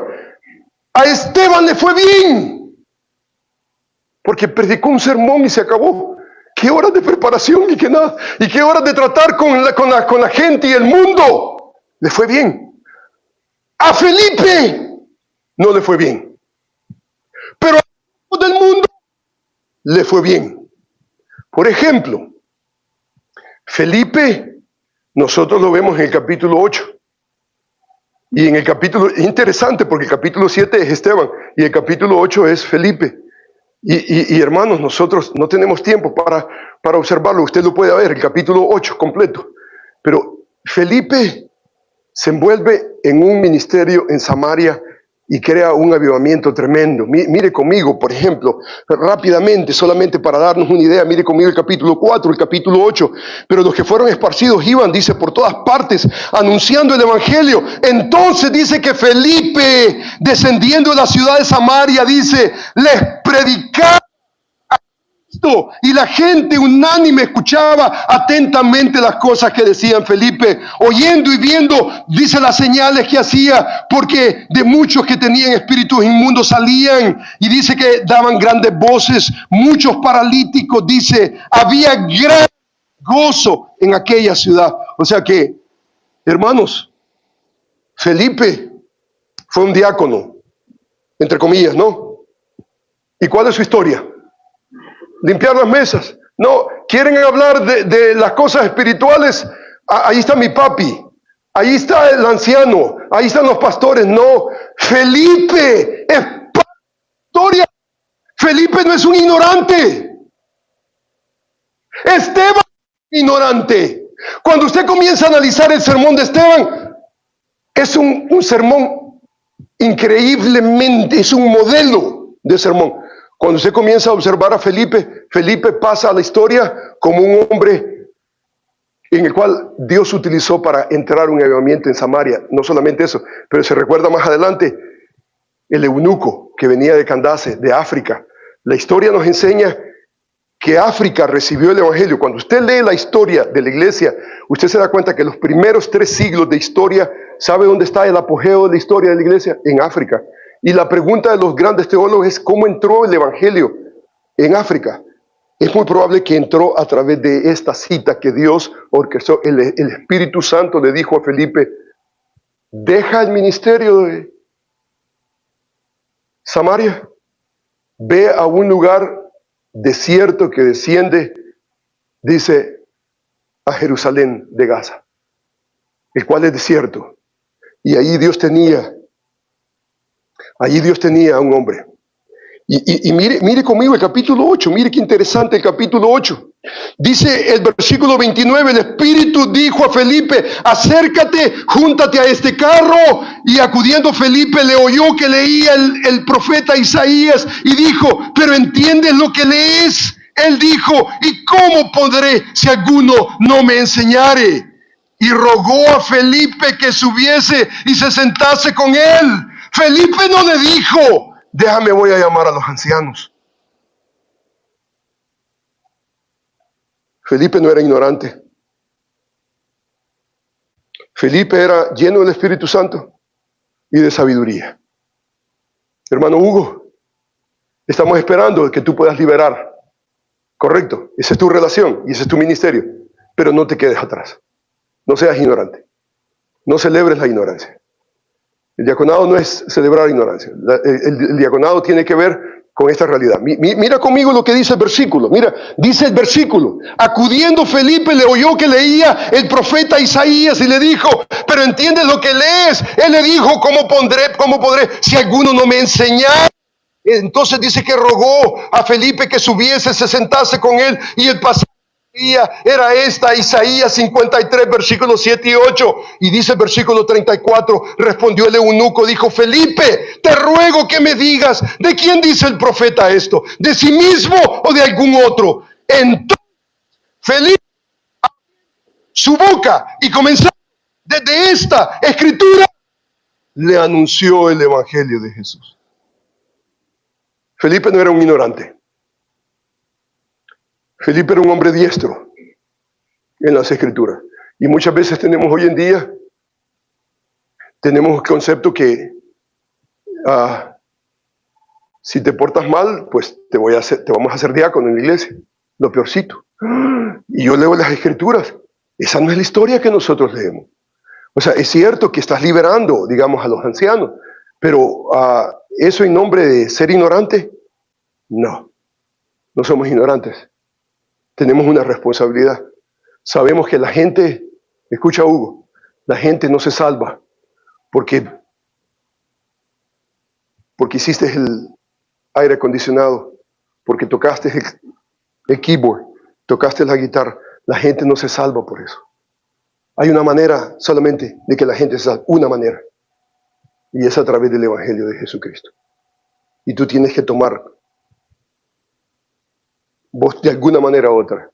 a Esteban le fue bien, porque predicó un sermón y se acabó. ¿Qué horas de preparación y qué nada? ¿Y qué horas de tratar con la gente y el mundo? Le fue bien. A Felipe no le fue bien. Pero a del mundo le fue bien. Por ejemplo, Felipe, nosotros lo vemos en el capítulo 8. Y en el capítulo, es interesante porque el capítulo 7 es Esteban y el capítulo 8 es Felipe. Y hermanos, nosotros no tenemos tiempo para observarlo. Usted lo puede ver, el capítulo 8 completo. Pero Felipe se envuelve en un ministerio en Samaria y crea un avivamiento tremendo. Mire conmigo, por ejemplo, rápidamente, solamente para darnos una idea, mire conmigo el capítulo 4, el capítulo 8. Pero los que fueron esparcidos iban, dice, por todas partes, anunciando el evangelio. Entonces dice que Felipe, descendiendo de la ciudad de Samaria, dice, les predicaba a Cristo, y la gente unánime escuchaba atentamente las cosas que decían Felipe, oyendo y viendo, dice, las señales que hacía, porque de muchos que tenían espíritus inmundos salían, y dice que daban grandes voces, muchos paralíticos, dice, había gran gozo en aquella ciudad. O sea que, hermanos, Felipe fue un diácono, entre comillas, ¿no? ¿Y cuál es su historia? Limpiar las mesas. No, quieren hablar de las cosas espirituales. Ahí está mi papi, ahí está el anciano, ahí están los pastores. No, Felipe es historia. Felipe no es un ignorante. Esteban es ignorante. Cuando usted comienza a analizar el sermón de Esteban, es un sermón increíblemente, es un modelo de sermón. Cuando usted comienza a observar a Felipe, Felipe pasa a la historia como un hombre en el cual Dios utilizó para entrar un avivamiento en Samaria. No solamente eso, pero se recuerda más adelante el eunuco que venía de Candace, de África. La historia nos enseña que África recibió el evangelio. Cuando usted lee la historia de la iglesia, usted se da cuenta que los primeros 3 siglos de historia, ¿sabe dónde está el apogeo de la historia de la iglesia? En África. Y la pregunta de los grandes teólogos es ¿cómo entró el evangelio en África? Es muy probable que entró a través de esta cita que Dios orquestó. El Espíritu Santo le dijo a Felipe, deja el ministerio de Samaria, ve a un lugar desierto que desciende, dice, a Jerusalén de Gaza, el cual es desierto. Y allí Dios tenía a un hombre. Y mire conmigo el capítulo 8, mire qué interesante el capítulo 8. Dice el versículo 29, el Espíritu dijo a Felipe, acércate, júntate a este carro. Y acudiendo Felipe le oyó que leía el profeta Isaías y dijo, pero ¿entiendes lo que lees? Él dijo, ¿y cómo podré si alguno no me enseñare? Y rogó a Felipe que subiese y se sentase con él. Felipe no le dijo, déjame, voy a llamar a los ancianos. Felipe no era ignorante. Felipe era lleno del Espíritu Santo y de sabiduría. Hermano Hugo, estamos esperando que tú puedas liberar. Correcto, esa es tu relación y ese es tu ministerio. Pero no te quedes atrás. No seas ignorante. No celebres la ignorancia. El diaconado no es celebrar ignorancia. El diaconado tiene que ver con esta realidad. Mira conmigo lo que dice el versículo. Mira, dice el versículo. Acudiendo Felipe le oyó que leía el profeta Isaías y le dijo, pero ¿entiendes lo que lees? Él le dijo, ¿cómo podré si alguno no me enseñara? Entonces dice que rogó a Felipe que subiese, se sentase con él y el pasaje era esta, Isaías 53, versículos 7 y 8, y dice el versículo 34, respondió el eunuco, dijo, Felipe, te ruego que me digas, ¿de quién dice el profeta esto? ¿De sí mismo o de algún otro? Entonces, Felipe su boca y comenzó desde esta escritura, le anunció el evangelio de Jesús. Felipe no era un ignorante. Felipe era un hombre diestro en las escrituras. Y muchas veces tenemos hoy en día, tenemos el concepto que si te portas mal, pues te vamos a hacer diácono en la iglesia. Lo peorcito. Y yo leo las escrituras. Esa no es la historia que nosotros leemos. O sea, es cierto que estás liberando, digamos, a los ancianos, pero eso en nombre de ser ignorante, no somos ignorantes. Tenemos una responsabilidad. Sabemos que la gente, escucha Hugo, la gente no se salva porque hiciste el aire acondicionado, porque tocaste el keyboard, tocaste la guitarra. La gente no se salva por eso. Hay una manera solamente de que la gente se salve, una manera, y es a través del Evangelio de Jesucristo. Y tú tienes que tomar vos de alguna manera u otra.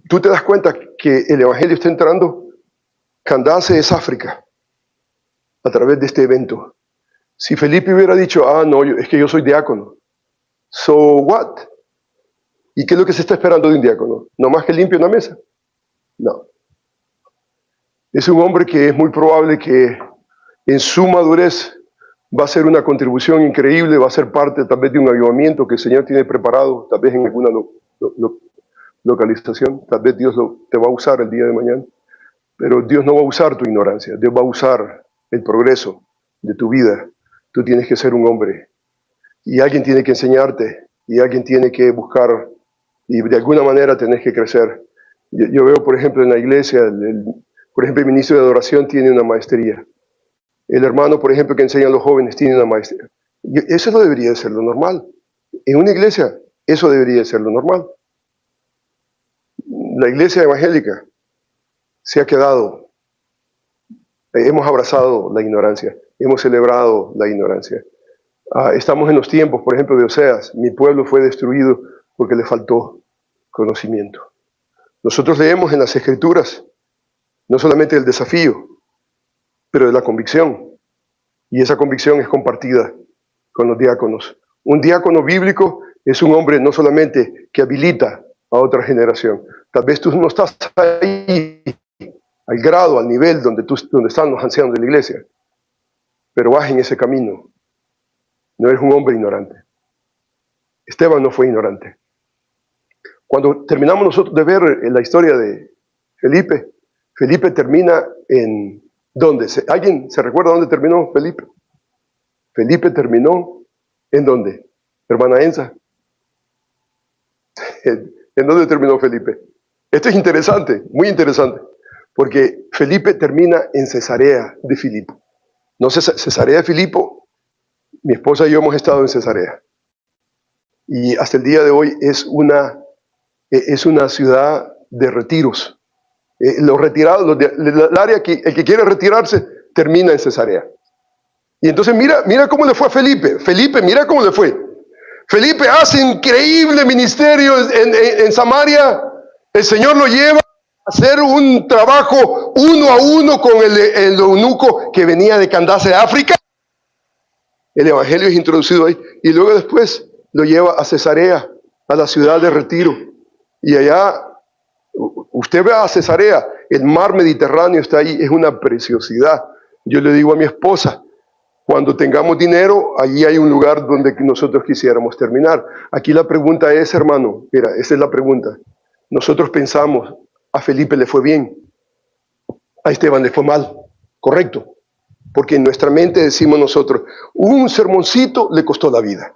Tú te das cuenta que el Evangelio está entrando. Candace es África a través de este evento. Si Felipe hubiera dicho, no, es que yo soy diácono. So what? ¿Y qué es lo que se está esperando de un diácono? ¿No más que limpie una mesa? No. Es un hombre que es muy probable que en su madurez va a ser una contribución increíble, va a ser parte tal vez de un avivamiento que el Señor tiene preparado, tal vez en alguna localización, tal vez Dios te va a usar el día de mañana, pero Dios no va a usar tu ignorancia, Dios va a usar el progreso de tu vida. Tú tienes que ser un hombre y alguien tiene que enseñarte y alguien tiene que buscar y de alguna manera tenés que crecer. Yo veo, por ejemplo, en la iglesia Por ejemplo, el ministro de adoración tiene una maestría. El hermano, por ejemplo, que enseña a los jóvenes tiene una maestría. Y eso no debería ser lo normal. En una iglesia, eso debería ser lo normal. La iglesia evangélica se ha quedado, hemos abrazado la ignorancia, hemos celebrado la ignorancia. Estamos en los tiempos, por ejemplo, de Oseas. Mi pueblo fue destruido porque le faltó conocimiento. Nosotros leemos en las Escrituras no solamente el desafío, pero de la convicción. Y esa convicción es compartida con los diáconos. Un diácono bíblico es un hombre no solamente que habilita a otra generación. Tal vez tú no estás ahí al grado, al nivel donde están los ancianos de la iglesia, pero vas en ese camino. No eres un hombre ignorante. Esteban no fue ignorante. Cuando terminamos nosotros de ver la historia de Felipe, Felipe termina en ¿dónde? ¿Alguien se recuerda dónde terminó Felipe? Felipe terminó ¿en dónde? Hermana Enza. ¿En dónde terminó Felipe? Esto es interesante, muy interesante, porque Felipe termina en Cesarea de Filipo. No sé, Cesarea de Filipo, mi esposa y yo hemos estado en Cesarea. Y hasta el día de hoy es una ciudad de retiros. Los retirados, el área el que quiere retirarse, termina en Cesarea. Y entonces mira cómo le fue a Felipe. Felipe, mira cómo le fue. Felipe hace increíble ministerio en Samaria. El Señor lo lleva a hacer un trabajo uno a uno con el eunuco que venía de Candace de África. El evangelio es introducido ahí. Y luego después lo lleva a Cesarea, a la ciudad de retiro. Y allá, usted ve a Cesarea, el mar Mediterráneo está ahí, es una preciosidad. Yo le digo a mi esposa, cuando tengamos dinero, allí hay un lugar donde nosotros quisiéramos terminar. Aquí la pregunta es, hermano, mira, esa es la pregunta. Nosotros pensamos, a Felipe le fue bien, a Esteban le fue mal, correcto. Porque en nuestra mente decimos nosotros, un sermoncito le costó la vida.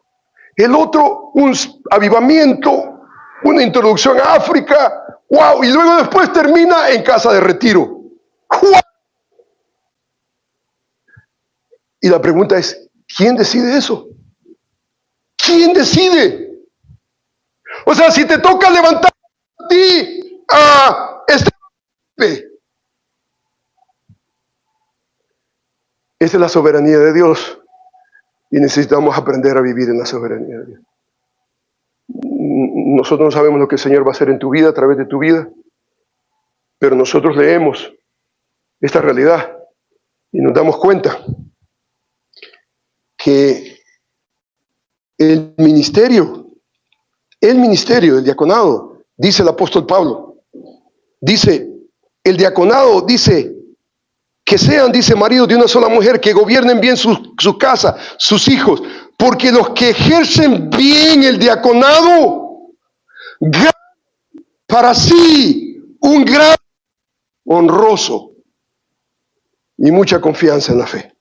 El otro, un avivamiento, una introducción a África, wow, y luego después termina en casa de retiro. ¡Wow! Y la pregunta es, ¿quién decide eso? ¿Quién decide? O sea, si te toca levantar a ti, esa es la soberanía de Dios. Y necesitamos aprender a vivir en la soberanía de Dios. Nosotros no sabemos lo que el Señor va a hacer en tu vida, a través de tu vida, pero nosotros leemos esta realidad y nos damos cuenta que el ministerio del diaconado, dice el apóstol Pablo, dice, el diaconado dice, que sean, dice, maridos de una sola mujer, que gobiernen bien su casa, sus hijos, porque los que ejercen bien el diaconado ganan para sí un grado honroso y mucha confianza en la fe.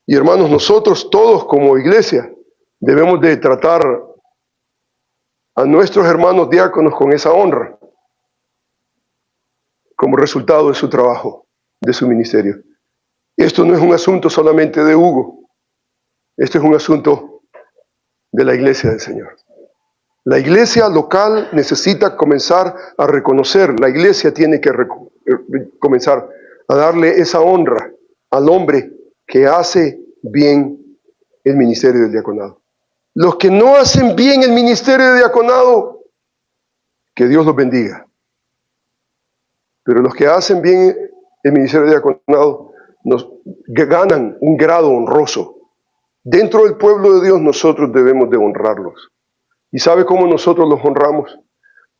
Y hermanos, nosotros todos como iglesia debemos de tratar a nuestros hermanos diáconos con esa honra como resultado de su trabajo, de su ministerio. Esto no es un asunto solamente de Hugo, esto es un asunto de la iglesia del Señor. La iglesia local necesita comenzar a reconocer, la iglesia tiene que comenzar a darle esa honra al hombre que hace bien el ministerio del diaconado. Los que no hacen bien el ministerio del diaconado, que Dios los bendiga. Pero los que hacen bien el ministerio del diaconado nos ganan un grado honroso. Dentro del pueblo de Dios nosotros debemos de honrarlos. ¿Y sabe cómo nosotros los honramos?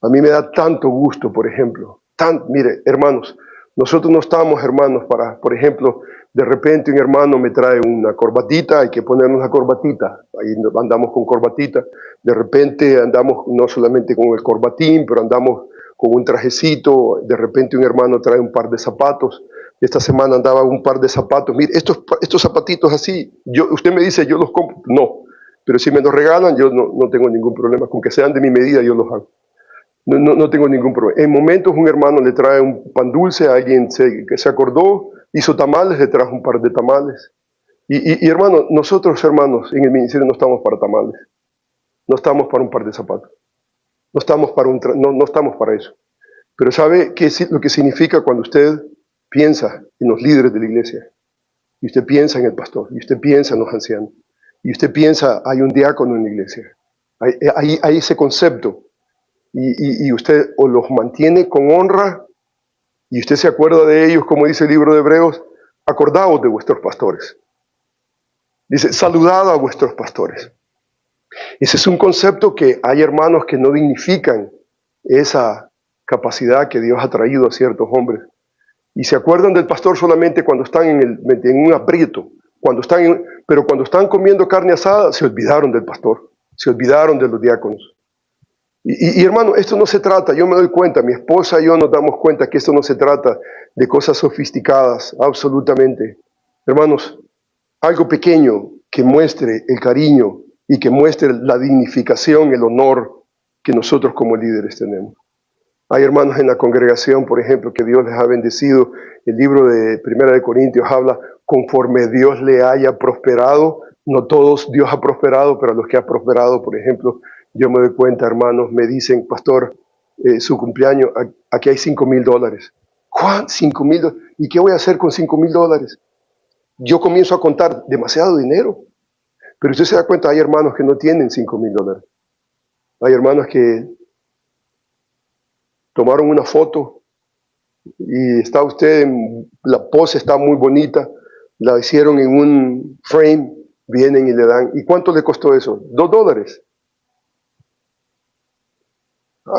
A mí me da tanto gusto, por ejemplo. Mire, hermanos, nosotros no estamos, hermanos, para, por ejemplo, de repente un hermano me trae una corbatita, hay que ponernos la corbatita, ahí andamos con corbatita, de repente andamos no solamente con el corbatín, pero andamos con un trajecito, de repente un hermano trae un par de zapatos, esta semana andaba un par de zapatos, mire, estos zapatitos así, usted me dice, yo los compro, no, pero si me los regalan, yo no tengo ningún problema, con que sean de mi medida, yo los hago. No tengo ningún problema. En momentos un hermano le trae un pan dulce, a alguien que se acordó, hizo tamales, le trajo un par de tamales. Y hermano, nosotros hermanos en el ministerio no estamos para tamales, no estamos para un par de zapatos, no estamos para, no estamos para eso. Pero ¿sabe qué es lo que significa cuando usted piensa en los líderes de la iglesia? Y usted piensa en el pastor, y usted piensa en los ancianos, y usted piensa, hay un diácono en la iglesia. Hay ese concepto. Y usted o los mantiene con honra, y usted se acuerda de ellos, como dice el libro de Hebreos, acordaos de vuestros pastores. Dice, saludad a vuestros pastores. Ese es un concepto que hay hermanos que no dignifican esa capacidad que Dios ha traído a ciertos hombres. Y se acuerdan del pastor solamente cuando están en un aprieto, pero cuando están comiendo carne asada, se olvidaron del pastor, se olvidaron de los diáconos. Y hermano, esto no se trata, yo me doy cuenta, mi esposa y yo nos damos cuenta que esto no se trata de cosas sofisticadas, absolutamente. Hermanos, algo pequeño que muestre el cariño y que muestre la dignificación, el honor que nosotros como líderes tenemos. Hay hermanos en la congregación, por ejemplo, que Dios les ha bendecido. El libro de 1 de Corintios habla, conforme Dios le haya prosperado. No todos Dios ha prosperado, pero a los que ha prosperado, por ejemplo, yo me doy cuenta, hermanos, me dicen, pastor, su cumpleaños, aquí hay $5,000. ¿Cuánto? $5,000. ¿Y qué voy a hacer con $5,000? Yo comienzo a contar demasiado dinero. Pero usted se da cuenta, hay hermanos que no tienen $5,000. Hay hermanos que tomaron una foto y está usted, la pose está muy bonita, la hicieron en un frame, vienen y le dan. ¿Y cuánto le costó eso? $2.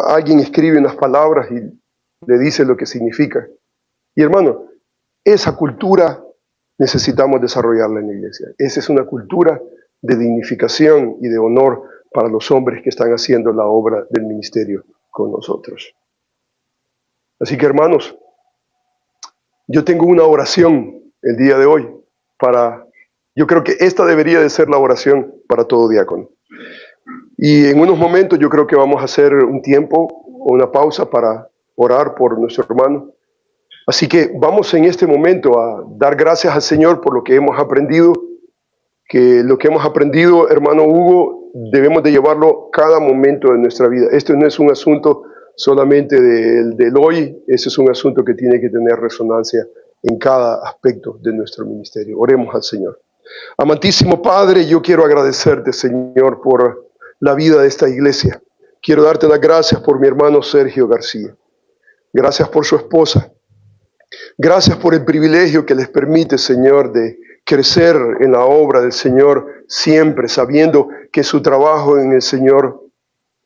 Alguien escribe unas palabras y le dice lo que significa. Y hermano, esa cultura necesitamos desarrollarla en la iglesia. Esa es una cultura de dignificación y de honor para los hombres que están haciendo la obra del ministerio con nosotros. Así que hermanos, yo tengo una oración el día de hoy yo creo que esta debería de ser la oración para todo diácono. Y en unos momentos yo creo que vamos a hacer un tiempo o una pausa para orar por nuestro hermano. Así que vamos en este momento a dar gracias al Señor por lo que hemos aprendido, que lo que hemos aprendido, hermano Hugo, debemos de llevarlo cada momento de nuestra vida. Esto no es un asunto solamente del hoy, ese es un asunto que tiene que tener resonancia en cada aspecto de nuestro ministerio. Oremos al Señor. Amantísimo Padre, yo quiero agradecerte, Señor, por la vida de esta iglesia. Quiero darte las gracias por mi hermano Sergio García. Gracias por su esposa. Gracias por el privilegio que les permite, Señor, de crecer en la obra del Señor, siempre sabiendo que su trabajo en el Señor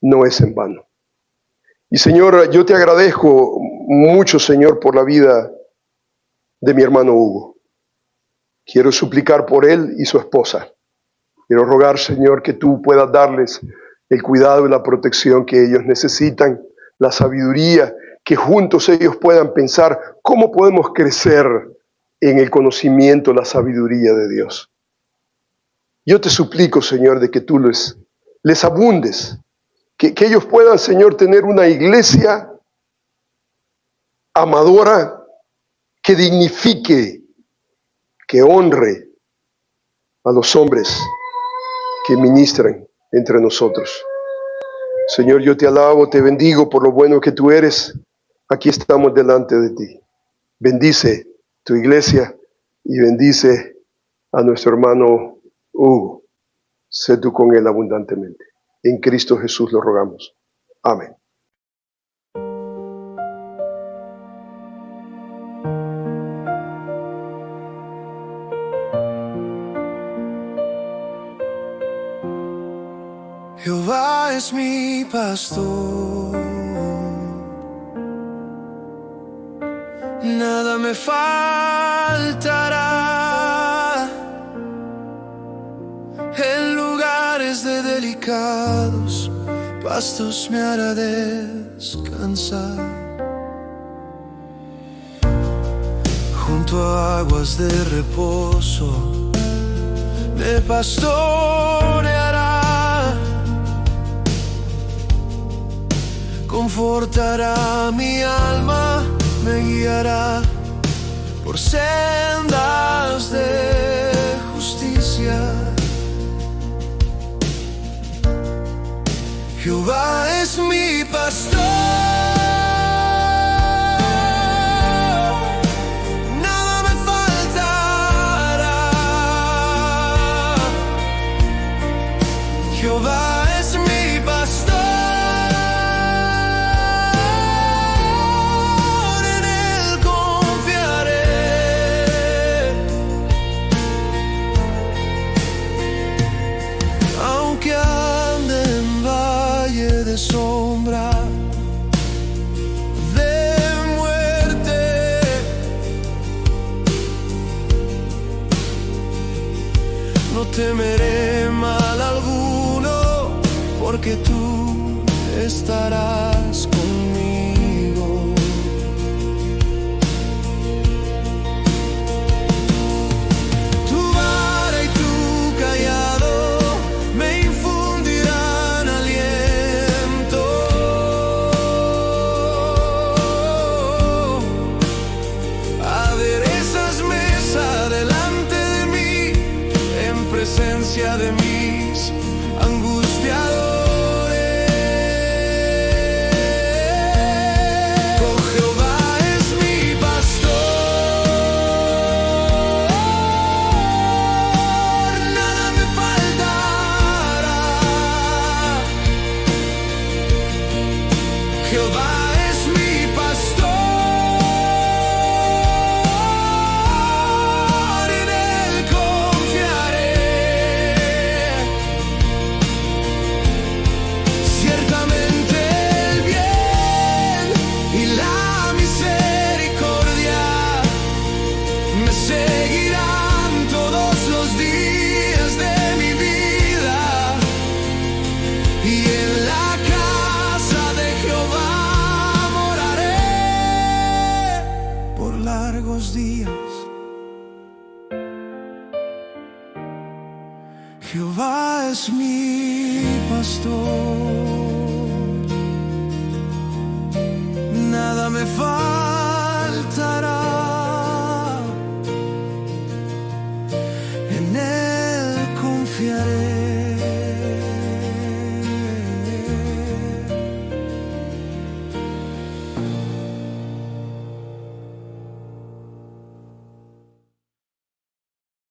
no es en vano. Y Señor, yo te agradezco mucho, Señor, por la vida de mi hermano Hugo. Quiero suplicar por él y su esposa. Quiero rogar, Señor, que tú puedas darles el cuidado y la protección que ellos necesitan, la sabiduría, que juntos ellos puedan pensar cómo podemos crecer en el conocimiento, la sabiduría de Dios. Yo te suplico, Señor, de que tú les abundes, que ellos puedan, Señor, tener una iglesia amadora que dignifique, que honre a los hombres que ministran entre nosotros. Señor, yo te alabo, te bendigo por lo bueno que tú eres. Aquí estamos delante de ti. Bendice tu iglesia y bendice a nuestro hermano Hugo. Sé tú con él abundantemente. En Cristo Jesús lo rogamos. Amén. Jehová es mi pastor, nada me faltará. En lugares de delicados pastos me hará descansar. Junto a aguas de reposo me pastoreará. confortará mi alma, me guiará por sendas de justicia. Jehová es mi pastor, nada me faltará. Jehová es mi pastor, en él confiaré. Aunque ande en valle de sombra de muerte, no temeré mal alguno, porque tú estarás conmigo. Tu vara y tu cayado me infundirán aliento. Aderezas mesa delante de mí, en presencia de mis angustiadores. Oh, Jehová es mi pastor, nada me faltará. Jehová es mi pastor, en él confiaré. Ciertamente el bien y la misericordia me seguirán todos los días de mi vida, y en la casa de Jehová moraré por largos días. Jehová es mi pastor, nada me falta.